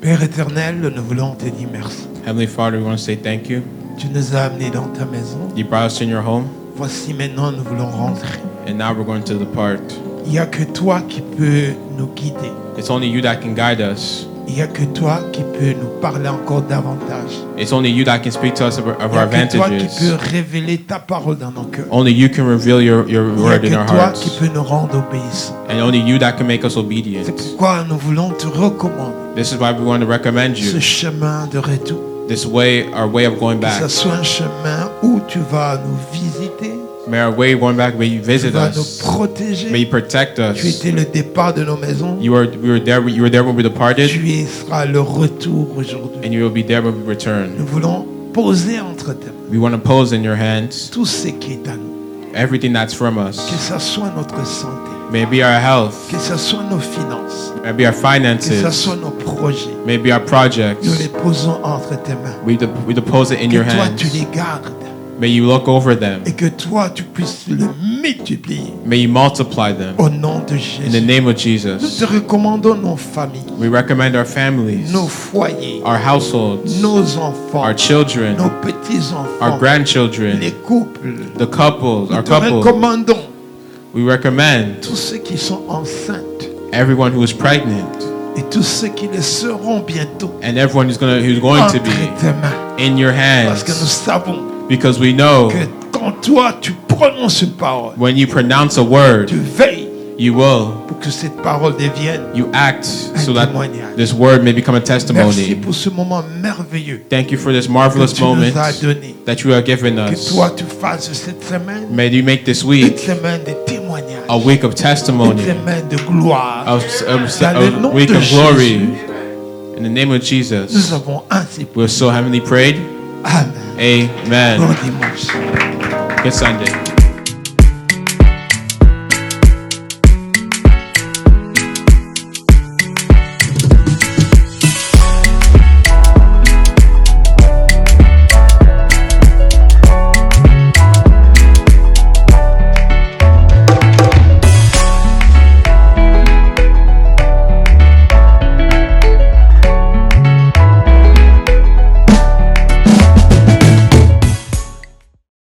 Père éternel, nous voulons te dire merci. Heavenly Father, we want to say thank you. Tu nous as amenés dans ta maison. You brought us in your home, Voici maintenant, nous voulons rentrer. and now we're going to depart. Il n'y a que toi qui peux nous guider. It's only you that can guide us. Il n'y a que toi qui peux nous parler encore davantage. It's only you that can speak to us of Il n'y our a que toi qui advantages. peux révéler ta parole dans nos cœurs. Only you can reveal your Il n'y a word in our que toi hearts. qui peux nous rendre obéissants. And only you that can make us C'est obedient. pourquoi nous voulons te recommander This is why we want to recommend ce you chemin de retour. this way, our way of going Que ce back. soit un chemin où tu vas nous visiter, May our way of going back, may you tu visit vas nous us, protéger. may you protect Tu us. étais le départ de nos maisons. You were there when we departed, Tu seras le retour aujourd'hui. and you will be there when we Nous return. voulons poser entre tes mains We want to pose in your hands tout ce qui est à nous. everything that's from Que us. ce soit notre santé, May it be our health, que ce soit nos finances, may it be our que ce finances, soit nos projets. may it be our Nous projects. les posons entre tes mains. We depose it in Que your toi tu hands. les gardes May you look over them. et que toi tu puisses le multiplier May you multiply them. au nom de In the Jésus. name of Nous Jesus, te recommandons nos familles, we recommend our families, nos foyers, our households, nos enfants, our children, nos our petits-enfants, grandchildren, les couples. the couples, Nous our te couples. recommandons We recommend tous ceux qui sont enceintes everyone who is pregnant et tous ceux qui le seront bientôt and everyone who's going to entre be tes mains. in your Parce que nous hands, savons because we know que quand toi tu prononces une parole, when you pronounce a word, tu veilles you will, pour que cette parole devienne you act so un that témoignage. this word may become a Merci testimony. pour ce moment merveilleux Thank you for this que marvelous tu nous moment as donné. that you have given Que us. toi tu fasses cette semaine May you make this une week semaine de témoignage, a week of une testimony, semaine de gloire. a Dans le nom week de of glory. Jésus, In the name of nous Jesus, avons ainsi we're so heavenly prayed. Amen. Amen. Bon dimanche. Good Sunday.